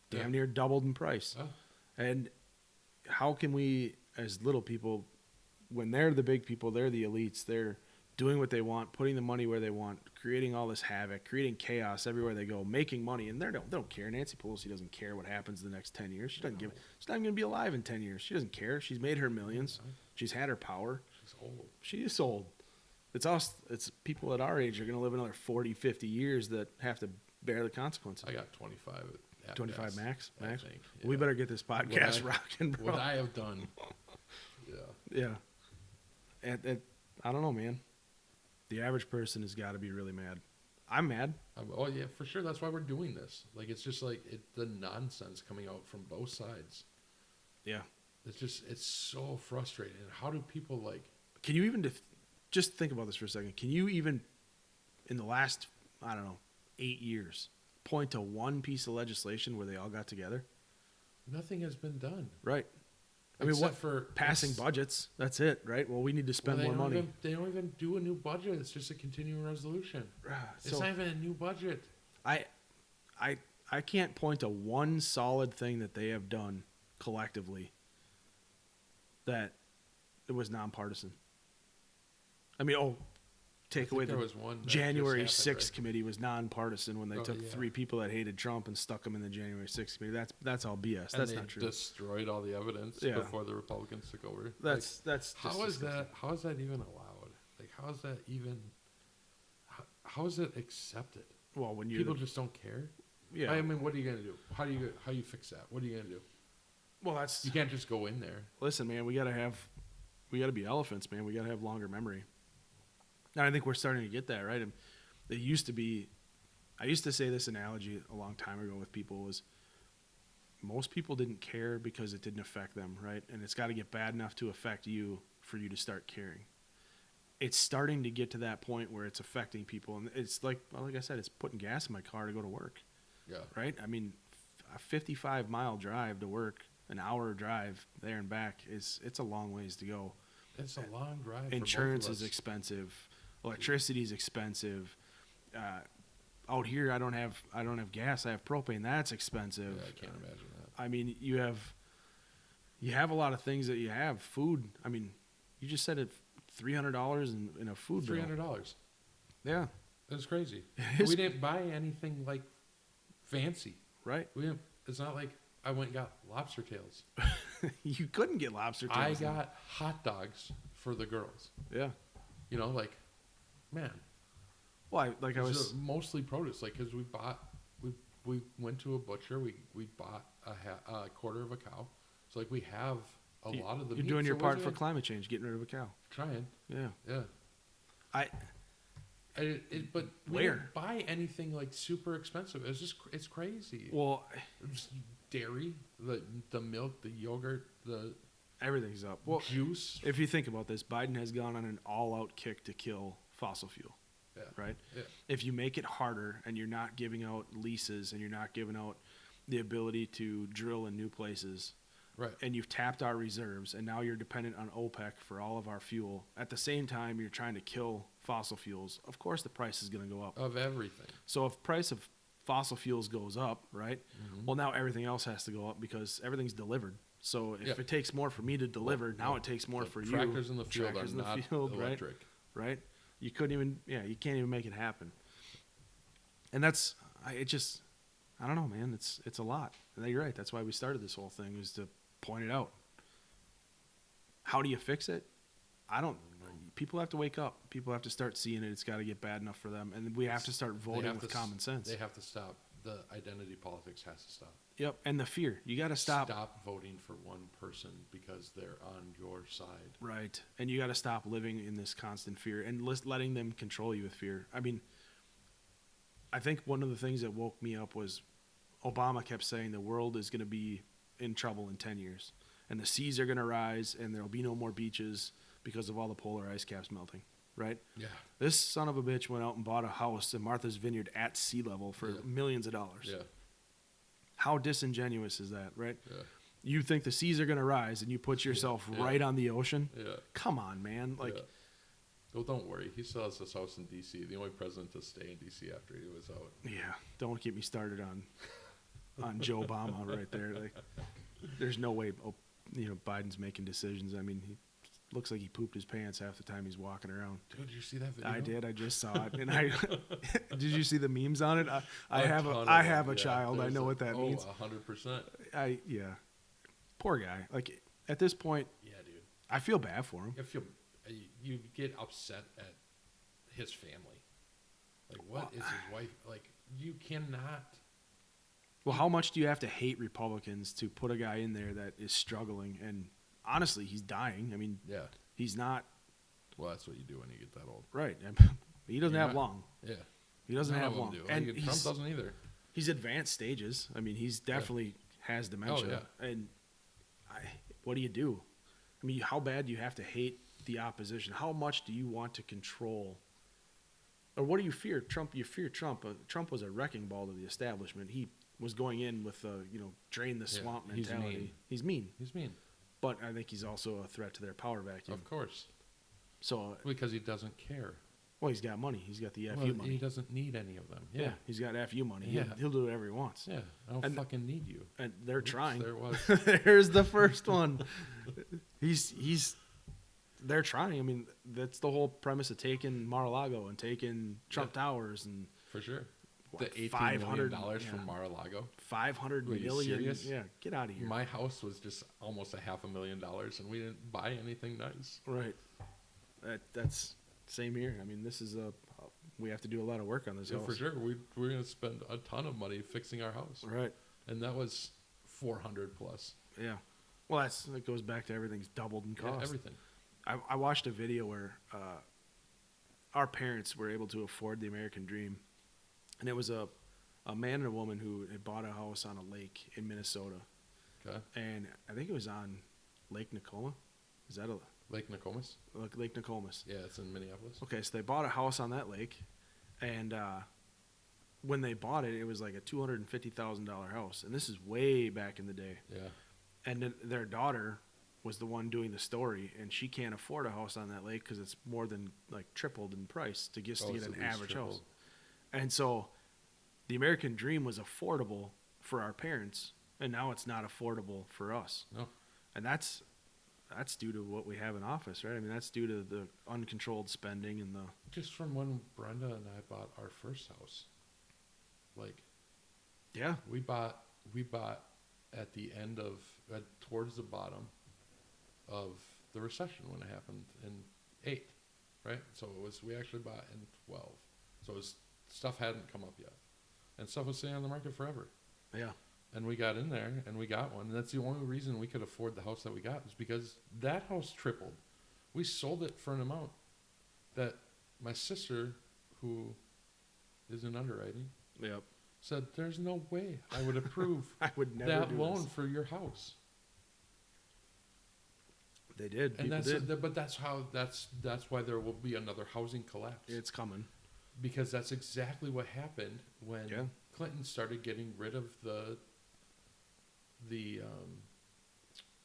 damn Yeah. near doubled in price. Oh. And how can we, as little people, when they're the big people, they're the elites, they're doing what they want, putting the money where they want, creating all this havoc, creating chaos everywhere they go, making money, and they don't care. Nancy Pelosi doesn't care what happens the next 10 years. She's not even going to be alive in 10 years. She doesn't care. She's made her millions. She's had her power. She's old. She is old. It's us. It's people at our age are going to live another 40, 50 years that have to bear the consequences. I got 25 at 25 best, max? I Max? think. We Yeah. better get this podcast rocking, bro. What I have done. Yeah. Yeah. I don't know, man. The average person has got to be really mad. I'm mad. Oh yeah, for sure. That's why we're doing this. Like, it's just like the nonsense coming out from both sides. Yeah. It's so frustrating. And how do people like? Can you even just think about this for a second? Can you even, in the last, I don't know, 8 years, point to one piece of legislation where they all got together? Nothing has been done. Right. I mean, Except what for passing budgets? That's it, right? Well, we need to spend more money. They don't even do a new budget. It's just a continuing resolution. It's So not even a new budget. I can't point to one solid thing that they have done collectively that it was nonpartisan. I mean, take away there the was one that January just 6th happened, right? committee was nonpartisan when they Oh, took yeah. 3 people that hated Trump and stuck them in the January 6th committee. That's all BS. And That's they not true. destroyed all the evidence Yeah. before the Republicans took over. That's how just is disgusting. that? How is that even allowed? Like, how is that even? How is it accepted? Well, when you People just don't care. yeah. I mean, what are you gonna do? How do you fix that? What are you gonna do? well, that's You can't just go in there. listen, man. We gotta be elephants, man. We gotta have longer memory. And I think we're starting to get that right. And it used to be, I used to say this analogy a long time ago with people was most people didn't care because it didn't affect them, right? And it's got to get bad enough to affect you for you to start caring. It's starting to get to that point where it's affecting people, and it's like, well, like I said, it's putting gas in my car to go to work, Yeah. right? I mean, a 55-mile drive to work, an hour drive there and back it's a long ways to go. It's a long drive. For Insurance both of is us. expensive, electricity is expensive. Out here, I don't have gas. I have propane. That's expensive. Yeah, I can't imagine that. I mean, you have a lot of things that you have. Food. I mean, you just said it, $300 in a food bill. $300. Yeah, That's crazy. It is. We didn't buy anything like fancy. right. We didn't, it's not like I went and got lobster tails. You couldn't get lobster tails. I then. got hot dogs for the girls. Yeah. You know, like, man, Well, I it was mostly produce. Like, cause we went to a butcher. We bought a quarter of a cow. So like we have a lot of the. You're meat. doing So your we're part for doing- climate change, getting rid of a cow. Trying, Yeah. yeah. I But we Where? didn't buy anything like super expensive. It's just it's crazy. well, It's dairy, the milk, the yogurt, the everything's up. Well, juice. if you think about this, Biden has gone on an all-out kick to kill fossil fuel. Yeah. Right? Yeah. If you make it harder and you're not giving out leases and you're not giving out the ability to drill in new places, Right. and you've tapped our reserves and now you're dependent on OPEC for all of our fuel, at the same time you're trying to kill fossil fuels, of course the price is going to go up. Of everything. So if price of fossil fuels goes up, right? Mm-hmm. Well, now everything else has to go up because everything's delivered. So if Yeah. it takes more for me to deliver, now well, it takes more the for you. tractors in the field are Tractors in the not field, right? electric. Right? You couldn't even, you can't even make it happen. And that's, I don't know, man. It's a lot. And you're right. That's why we started this whole thing, is to point it out. How do you fix it? People have to wake up. People have to start seeing it. It's got to get bad enough for them. And we have to start They voting have with to s- common sense. They have to stop. The identity politics has to stop. Yep. And the fear. You got to stop. Stop voting for one person because they're on your side. Right. And you got to stop living in this constant fear and letting them control you with fear. I mean, I think one of the things that woke me up was Obama kept saying the world is going to be in trouble in 10 years. And the seas are going to rise and there will be no more beaches because of all the polar ice caps melting. Right? Yeah. This son of a bitch went out and bought a house in Martha's Vineyard at sea level for Yeah. millions of dollars. Yeah. How disingenuous is that, right? Yeah. You think the seas are going to rise and you put yourself Yeah. right on the ocean? Yeah. Come on, man. Like, yeah. Well, don't worry. He still has this house in D.C. The only president to stay in D.C. after he was out. yeah, don't get me started on Joe Obama right there. Like, there's no way, Biden's making decisions. I mean, he looks like he pooped his pants half the time he's walking around. Dude, did you see that video? I did. I just saw it, and did you see the memes on it? I A have ton of I them, have a yeah. child. I There's know what that means. 100%. Yeah, poor guy. Like, at this point, Yeah, dude. I feel bad for him. If you get upset at his family, like what is his wife like? You cannot. Well, how much do you have to hate Republicans to put a guy in there that is struggling? And honestly, he's dying. I mean, Yeah. he's not Well, that's what you do when you get that old. right. He doesn't You're have not- long. Yeah. He doesn't None have of them long. do. And Trump he's, doesn't either. he's advanced stages. I mean, he's definitely has dementia. And what do you do? I mean, how bad do you have to hate the opposition? How much do you want to control? Or what do you fear? Trump, you fear Trump. Trump was a wrecking ball to the establishment. He was going in with drain the Yeah, swamp he's mentality. mean. He's mean. He's mean. But I think he's also a threat to their power vacuum. Of course. So, Because he doesn't care. well, he's got money. He's got the FU Well, money. he doesn't need any of them. Yeah. Yeah. He's got FU money. Yeah. He'll do whatever he wants. Yeah. I don't And- fucking need you. And they're Oops, trying. There it was. There's the first one. They're trying. I mean, that's the whole premise of taking Mar-a-Lago and taking Trump Towers and For sure. what, The $18 $500 million yeah, from Mar-a-Lago. 500 Were you million. serious? Yeah, get out of here. My house was just almost $500,000, and we didn't buy anything nice. Right. That's same here. I mean, this is we have to do a lot of work on this Yeah, house. for sure. We're going to spend a ton of money fixing our house. Right. And that was 400 plus. Yeah. Well, it goes back to everything's doubled in cost. Yeah, everything. I watched a video where our parents were able to afford the American dream, and it was a man and a woman who had bought a house on a lake in Minnesota, Okay. and I think it was on Lake Nakoma. Is that a Lake Nokomis. Lake Nokomis? Yeah, it's in Minneapolis. Okay, so they bought a house on that lake, and when they bought it, it was like a $250,000 house, and this is way back in the day. Yeah. And then their daughter was the one doing the story, and she can't afford a house on that lake because it's more than like tripled in price to get Oh, get it's an at least average house. tripled. And so, the American dream was affordable for our parents, and now it's not affordable for us. No. And that's due to what we have in office, right? I mean, that's due to the uncontrolled spending and the Just from when Brenda and I bought our first house. Like, yeah, we bought at the end of towards the bottom of the recession when it happened in 8, right? So we actually bought in 12. So stuff hadn't come up yet, and stuff was sitting on the market forever. yeah, And we got in there and we got one, and that's the only reason we could afford the house that we got was because that house tripled. We sold it for an amount that my sister, who is in underwriting, yep. said, "There's no way I would approve I would never that do loan this. for your house." They did. And People did. but that's why there will be another housing collapse, It's coming. because that's exactly what happened when Yeah. Clinton started getting rid of the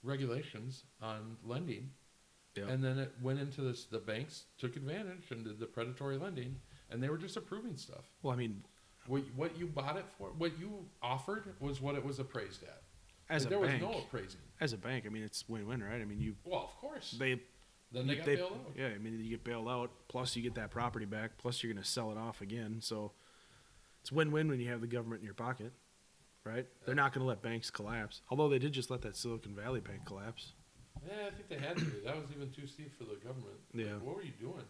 regulations on lending. Yep. And then it went into this. The banks took advantage and did the predatory lending, and they were just approving stuff. Well, I mean, What you bought it for, what you offered was what it was appraised at. as Like, a there bank, was no appraising. as a bank, I mean, it's win-win, right? I mean, you Well, of course. they Then they got bailed out. Yeah, I mean, you get bailed out. Plus, you get that property back. Plus, you're going to sell it off again. So, it's win-win when you have the government in your pocket, right? They're not going to let banks collapse. Although they did just let that Silicon Valley Bank collapse. Yeah, I think they had to. That was even too steep for the government. Yeah. Like, what were you doing?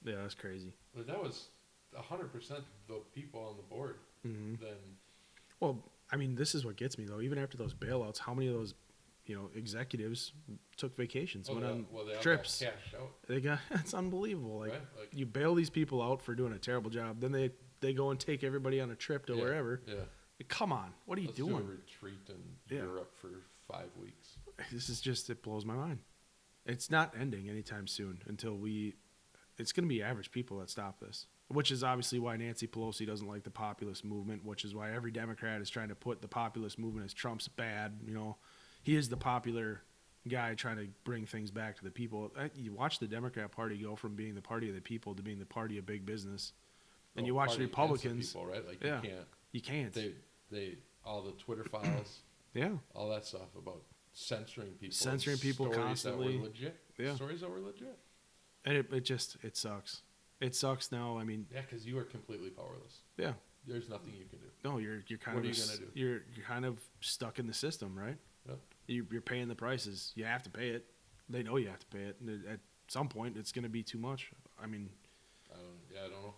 Yeah, that's crazy. Like, that was 100% the people on the board. Hmm. Then Well, I mean, this is what gets me though. Even after those bailouts, how many of those, executives took vacations, went on they all trips? got cashed out, They got it's unbelievable. Like right? Like, you bail these people out for doing a terrible job, then they go and take everybody on a trip to yeah, wherever. Yeah. Come on, what are you Let's do a doing? retreat in Yeah. Europe for 5 weeks. This is just, it blows my mind. It's not ending anytime soon until it's going to be average people that stop this, which is obviously why Nancy Pelosi doesn't like the populist movement, which is why every Democrat is trying to put the populist movement as Trump's bad. He is the popular guy trying to bring things back to the people. You watch the Democrat Party go from being the party of the people to being the party of big business. And you watch the Party against the Republicans, people, right? Like, Yeah. you can't. you can't. They all the Twitter files, Yeah. all that stuff about censoring people, Censoring people stories constantly. that were legit. Yeah. Stories that were legit. And it sucks. It sucks now. I mean, Yeah, because you are completely powerless. yeah. There's nothing you can do. No, you're kind What of are you gonna do? You're kind of stuck in the system, right? Yep. You're paying the prices. You have to pay it. They know you have to pay it. And at some point, it's going to be too much. I mean, I don't know.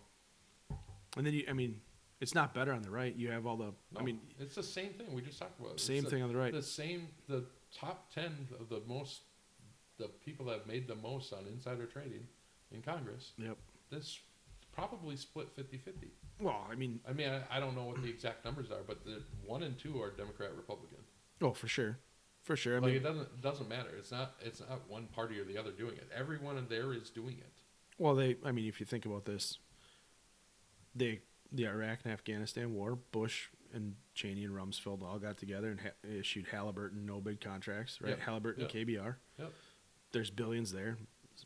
and then it's not better on the right. You have all the. No, I mean, it's the same thing we just talked about. It's same thing on the right. The top 10 of the people that have made the most on insider trading in Congress. Yep. This probably split 50-50. Well, I mean, I don't know what the exact numbers are, but the 1 and 2 are Democrat Republican. oh, for sure, for sure. I Like, mean, it doesn't matter. It's not one party or the other doing it. Everyone in there is doing it. well, if you think about this, the Iraq and Afghanistan war, Bush and Cheney and Rumsfeld all got together and issued Halliburton no bid contracts, right? Yep. Halliburton Yep. KBR. Yep. There's billions there.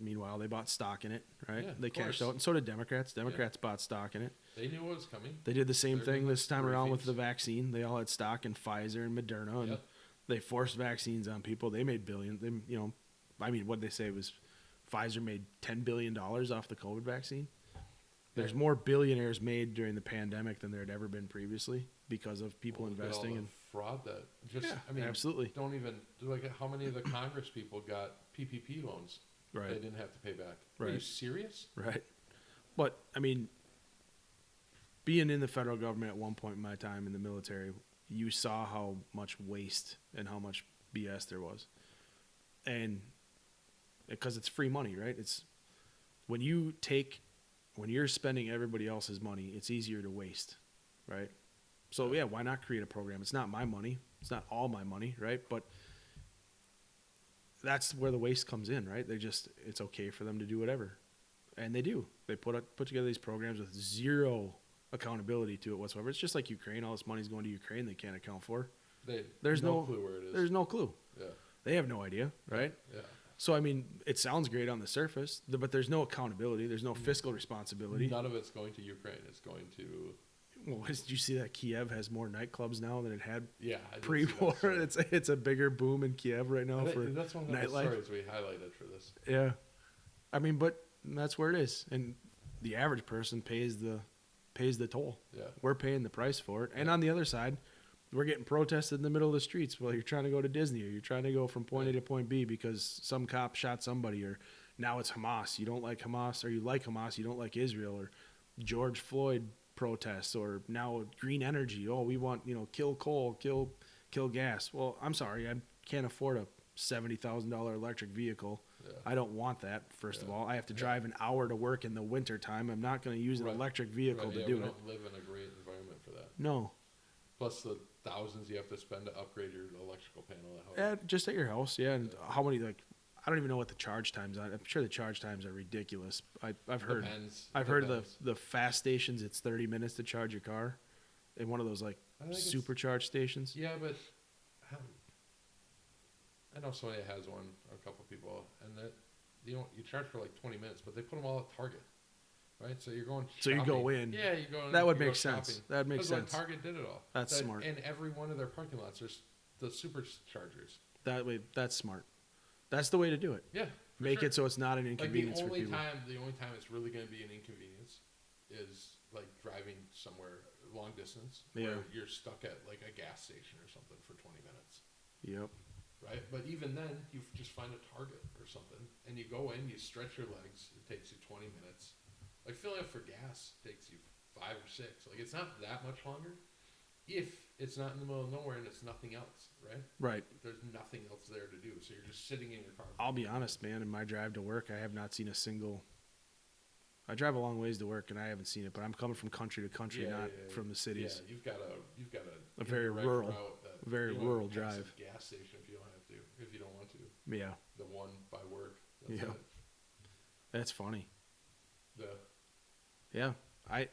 Meanwhile, they bought stock in it, right? Yeah, They of cashed course. out, and so did Democrats. Democrats bought stock in it. They knew what was coming. They did the same They're thing doing this time around with briefings. the vaccine. They all had stock in Pfizer and Moderna, and Yep. they forced vaccines on people. They made billions. What they say was Pfizer made $10 billion off the COVID vaccine. There's Yeah. more billionaires made during the pandemic than there had ever been previously because of people Look at all investing the in. fraud that just. Yeah, I mean, absolutely. Don't even like how many of the Congress people got PPP loans they Right, didn't have to pay back. Are you Right. serious? right. But being in the federal government at one point in my time in the military, you saw how much waste and how much BS there was. And because it's free money, right? It's when you're spending everybody else's money, it's easier to waste. right? So yeah, why not create a program? It's not my money. It's not all my money, right? But that's where the waste comes in, right? It's okay for them to do whatever, and they do. They put together these programs with zero accountability to it whatsoever. It's just like Ukraine. All this money's going to Ukraine. They can't account for. There's no clue where it is. There's no clue. Yeah. They have no idea, right? Yeah. So I mean, it sounds great on the surface, but there's no accountability. There's no fiscal responsibility. None of it's going to Ukraine. It's going to. Well, did you see that Kiev has more nightclubs now than it had Yeah. I did see pre-war? that story. It's a bigger boom in Kiev right now for that's one of the nightlife. stories we highlighted for this. Yeah, I mean, but that's where it is, and the average person pays the toll. Yeah. We're paying the price for it, and on the other side, we're getting protested in the middle of the streets while you're trying to go to Disney or you're trying to go from point A to point B because some cop shot somebody, or now it's Hamas. You don't like Hamas, or you like Hamas, you don't like Israel, or George Floyd protests, or now green energy. Oh, we want, kill coal, kill gas. Well, I'm sorry, I can't afford a $70,000 electric vehicle. Yeah. I don't want that. First of all, I have to drive an hour to work in the winter time. I'm not going to use an electric vehicle to do we it. don't live in a great environment for that. No. Plus the thousands you have to spend to upgrade your electrical panel at home. Just at your house, yeah. And how many, I don't even know what the charge times are. I'm sure the charge times are ridiculous. I've heard Depends. I've heard of the fast stations, it's 30 minutes to charge your car in one of those I think it's- supercharged stations. Yeah, but I know somebody that has one, a couple people, and that you charge for like 20 minutes, but they put them all at Target, right? So you're going. So you shopping. go in. Yeah, you go. That would you go make sense. shopping. That would make That's why sense. Target did it all. That's smart. And every one of their parking lots, there's the superchargers. That way, that's smart. That's the way to do it. Yeah. Make sure. it so it's not an Like inconvenience for people. the only time it's really going to be an inconvenience is like driving somewhere long distance Yeah. where you're stuck at like a gas station or something for 20 minutes. Yep. Right? But even then, you just find a Target or something, and you go in, you stretch your legs. It takes you 20 minutes. Like filling up for gas takes you 5 or 6. Like it's not that much longer, if it's not in the middle of nowhere and it's nothing else. Right? Right. There's nothing else there to do, so you're just sitting in your car. I'll be honest, man. In my drive to work, I have not seen a single. I drive a long ways to work, and I haven't seen it. But I'm coming from country to country, not from the cities. Yeah, you've got A very indirect rural- route that very you don't rural have to pass a drive. gas station if you don't have to, if you don't want to. Yeah, The one by work. That's Yeah. it. that's funny. The Yeah, I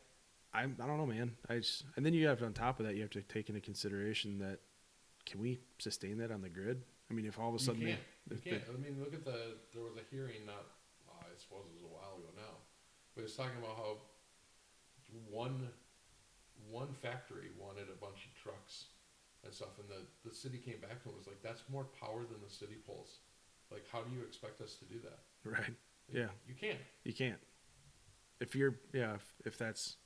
don't know, man. And then you have on top of that, you have to take into consideration that can we sustain that on the grid? I mean, if all of a sudden you can't. I mean, look at there was a hearing I suppose it was a while ago now, but it's talking about how one factory wanted a bunch of trucks and stuff, and the city came back to it and was like, that's more power than the city pulls. Like, how do you expect us to do that? right, Like, yeah, you can't. you can't. If you're if that's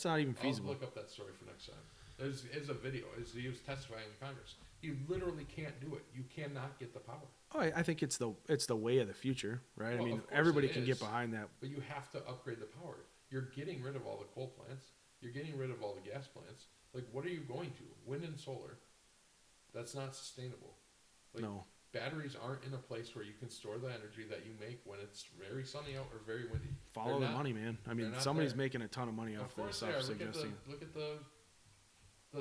not even feasible. I'll look up that story for next time. There's a video. He was testifying in Congress. You literally can't do it. You cannot get the power. Oh, I think it's the way of the future, right? Well, I mean, of course everybody it can is. get behind that. But you have to upgrade the power. You're getting rid of all the coal plants. You're getting rid of all the gas plants. Like, what are you going to? Wind and solar. That's not sustainable. Like, No. batteries aren't in a place where you can store the energy that you make when it's very sunny out or very windy. Follow They're the not- money, man. I they're mean, not somebody's there. making a ton of money Of off this course they stuff. are. Suggesting. Look at the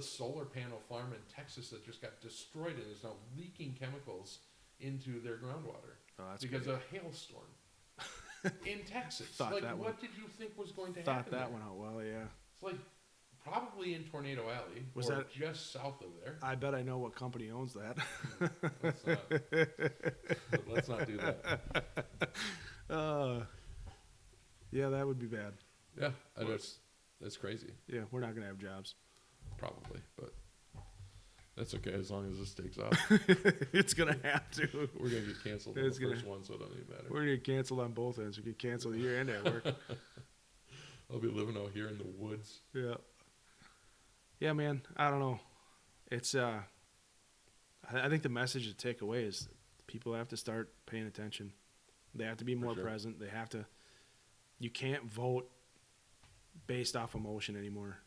solar panel farm in Texas that just got destroyed and is now leaking chemicals into their groundwater Oh, that's because great. of a hailstorm in Texas. Thought Like, that what one- did you think was going to Thought happen? that there? one out well. Yeah. It's like probably in Tornado Alley Was or that- just south of there. I bet I know what company owns that. Let's not do that. Yeah, that would be bad. Yeah, that's crazy. Yeah, we're not gonna have jobs. Probably, but that's okay as long as this takes off. It's gonna have to. We're gonna get canceled on It's the gonna- first one, so it doesn't even matter. We're gonna get canceled on both ends. We get canceled here and at work. I'll be living out here in the woods. Yeah. Yeah, man. I don't know. It's I think the message to take away is people have to start paying attention. They have to be more sure. present. They have to. You can't vote based off emotion anymore.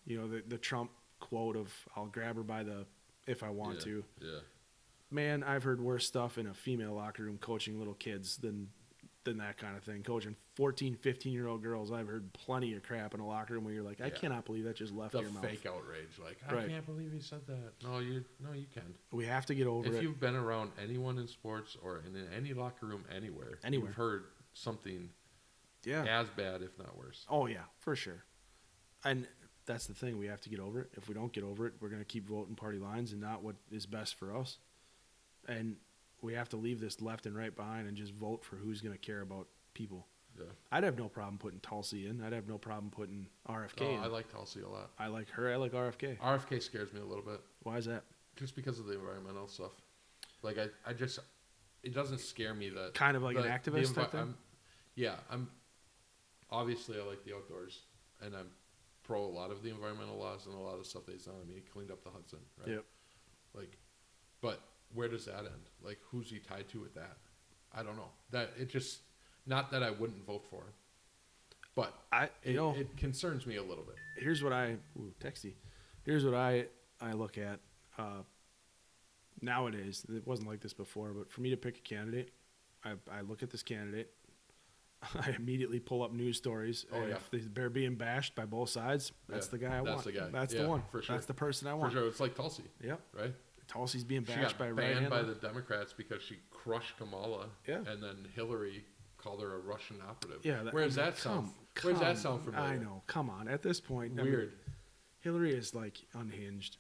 You know the Trump quote of "I'll grab her by the if I want to." Yeah. Man, I've heard worse stuff in a female locker room coaching little kids than than that kind of thing. Coaching 14, 15-year-old girls, I've heard plenty of crap in a locker room where you're like, I Yeah. cannot believe that just left The your mouth. fake outrage, like I Right. can't believe he said that. No, you can. We have to get over If it. you've been around anyone in sports or in any locker room anywhere, Anywhere. you've heard something Yeah. as bad, if not worse. Oh, yeah, for sure. And that's the thing. We have to get over it. If we don't get over it, we're going to keep voting party lines and not what is best for us. And we have to leave this left and right behind and just vote for who's going to care about people. Yeah. I'd have no problem putting Tulsi in. I'd have no problem putting RFK Oh, in. I like Tulsi a lot. I like her. I like RFK. RFK scares me a little bit Why is that? just because of the environmental stuff. Like I just, it doesn't scare me that Kind of like an the activist type thing? I'm obviously I like the outdoors and I'm pro a lot of the environmental laws and a lot of stuff they've done. I mean, he cleaned up the Hudson, right? Yep. Like, but where does that end? Like, who's he tied to with that? I don't know. That it just not that I wouldn't vote for him, but it concerns me a little bit. Here's what texty. Here's what I look at nowadays. It wasn't like this before, but for me to pick a candidate, I look at this candidate. I immediately pull up news stories. Oh, and yeah. If they're being bashed by both sides, that's Yeah, the guy I that's want. the guy. That's Yeah, the one. for sure. That's the person I For want. sure, it's like Tulsi, Yep. right? Tulsi's being She bashed got by banned by right the Democrats because she crushed Kamala, Yeah. and then Hillary called her a Russian operative. Yeah. Where's that sound? Where's that sound familiar? I know. Come on. At this point, I mean, Weird. Hillary is like unhinged.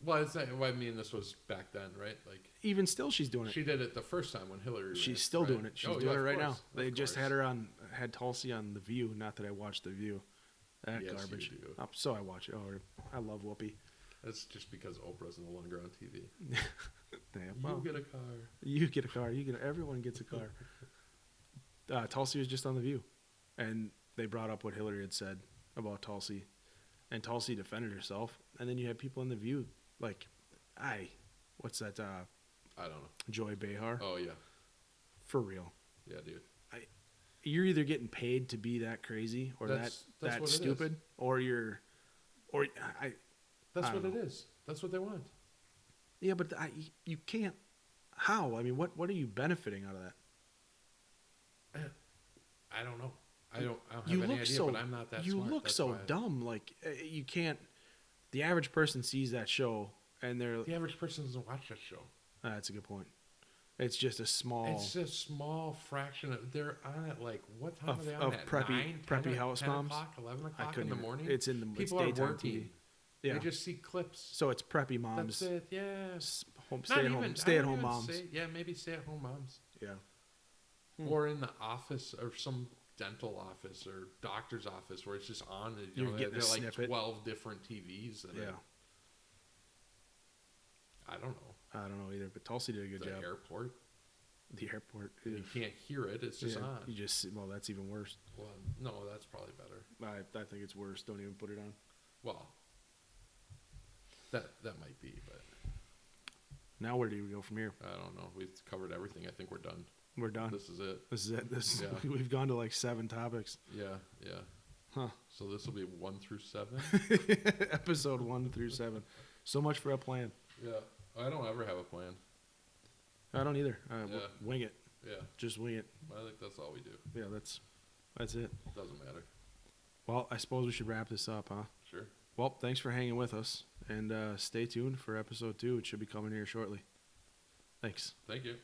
Well, it's not, well, I mean, this was back then, right? Like Even still, she's doing it. she did it the first time when Hillary. ran, She's still right? doing it. She's Oh, doing yeah, it of right course, now. They of just course. had Tulsi on The View. Not that I watched The View. That Yes, you garbage. do. So I watch it. Oh, I love Whoopi. That's just because Oprah's no longer on TV. Damn. Well, You get a car. you get a car. Everyone gets a car. Tulsi was just on The View, and they brought up what Hillary had said about Tulsi, and Tulsi defended herself. And then you had people in The View like, what's that? I don't know. Joy Behar. Oh yeah, For real. yeah, dude. You're either getting paid to be that crazy or That's that what it is. stupid, or That's I what don't it is. That's what they want. yeah, but you can't. How? I mean, what are you benefiting out of that? I don't know. I don't You have any look idea, so but I'm not that you smart. look That's so why. dumb. Like you can't. The average person sees that show and they're. The average person doesn't watch that show. That's a good point. It's just a small It's a small fraction of. They're on at like what time Of- are they on of at? preppy- 9, preppy 10, house 10 moms? o'clock, 11 I o'clock in couldn't the even- morning. It's in the People it's are daytime working. TV. Yeah. They just see clips. So it's preppy moms. That's it. Yeah. Not Stay at even- home. I Stay at don't home even moms. say- yeah, maybe stay at home moms. Yeah. Or in the office or some dental office or doctor's office where it's just on. You're They're getting a like snippet. 12 different TVs. That Yeah. I don't know. I don't know either, but Tulsi did a good The job. airport. The airport. You can't hear it. It's just Yeah, on. You just well, that's even worse. Well, no, that's probably better. I think it's worse. Don't even put it on. Well, that might be, but Now where do we go from here? I don't know. We've covered everything. I think we're done. We're done. This is it. This is it. Yeah. We've gone to like 7 topics. Yeah. Huh. So this will be 1 through 7. Episode 1 through 7. So much for a plan. Yeah. I don't ever have a plan. I don't either. Yeah. Wing it. Yeah. Just wing it. I think that's all we do. Yeah, that's it. Doesn't matter. Well, I suppose we should wrap this up, huh? Sure. Well, thanks for hanging with us, and stay tuned for episode 2. It should be coming here shortly. Thanks. Thank you.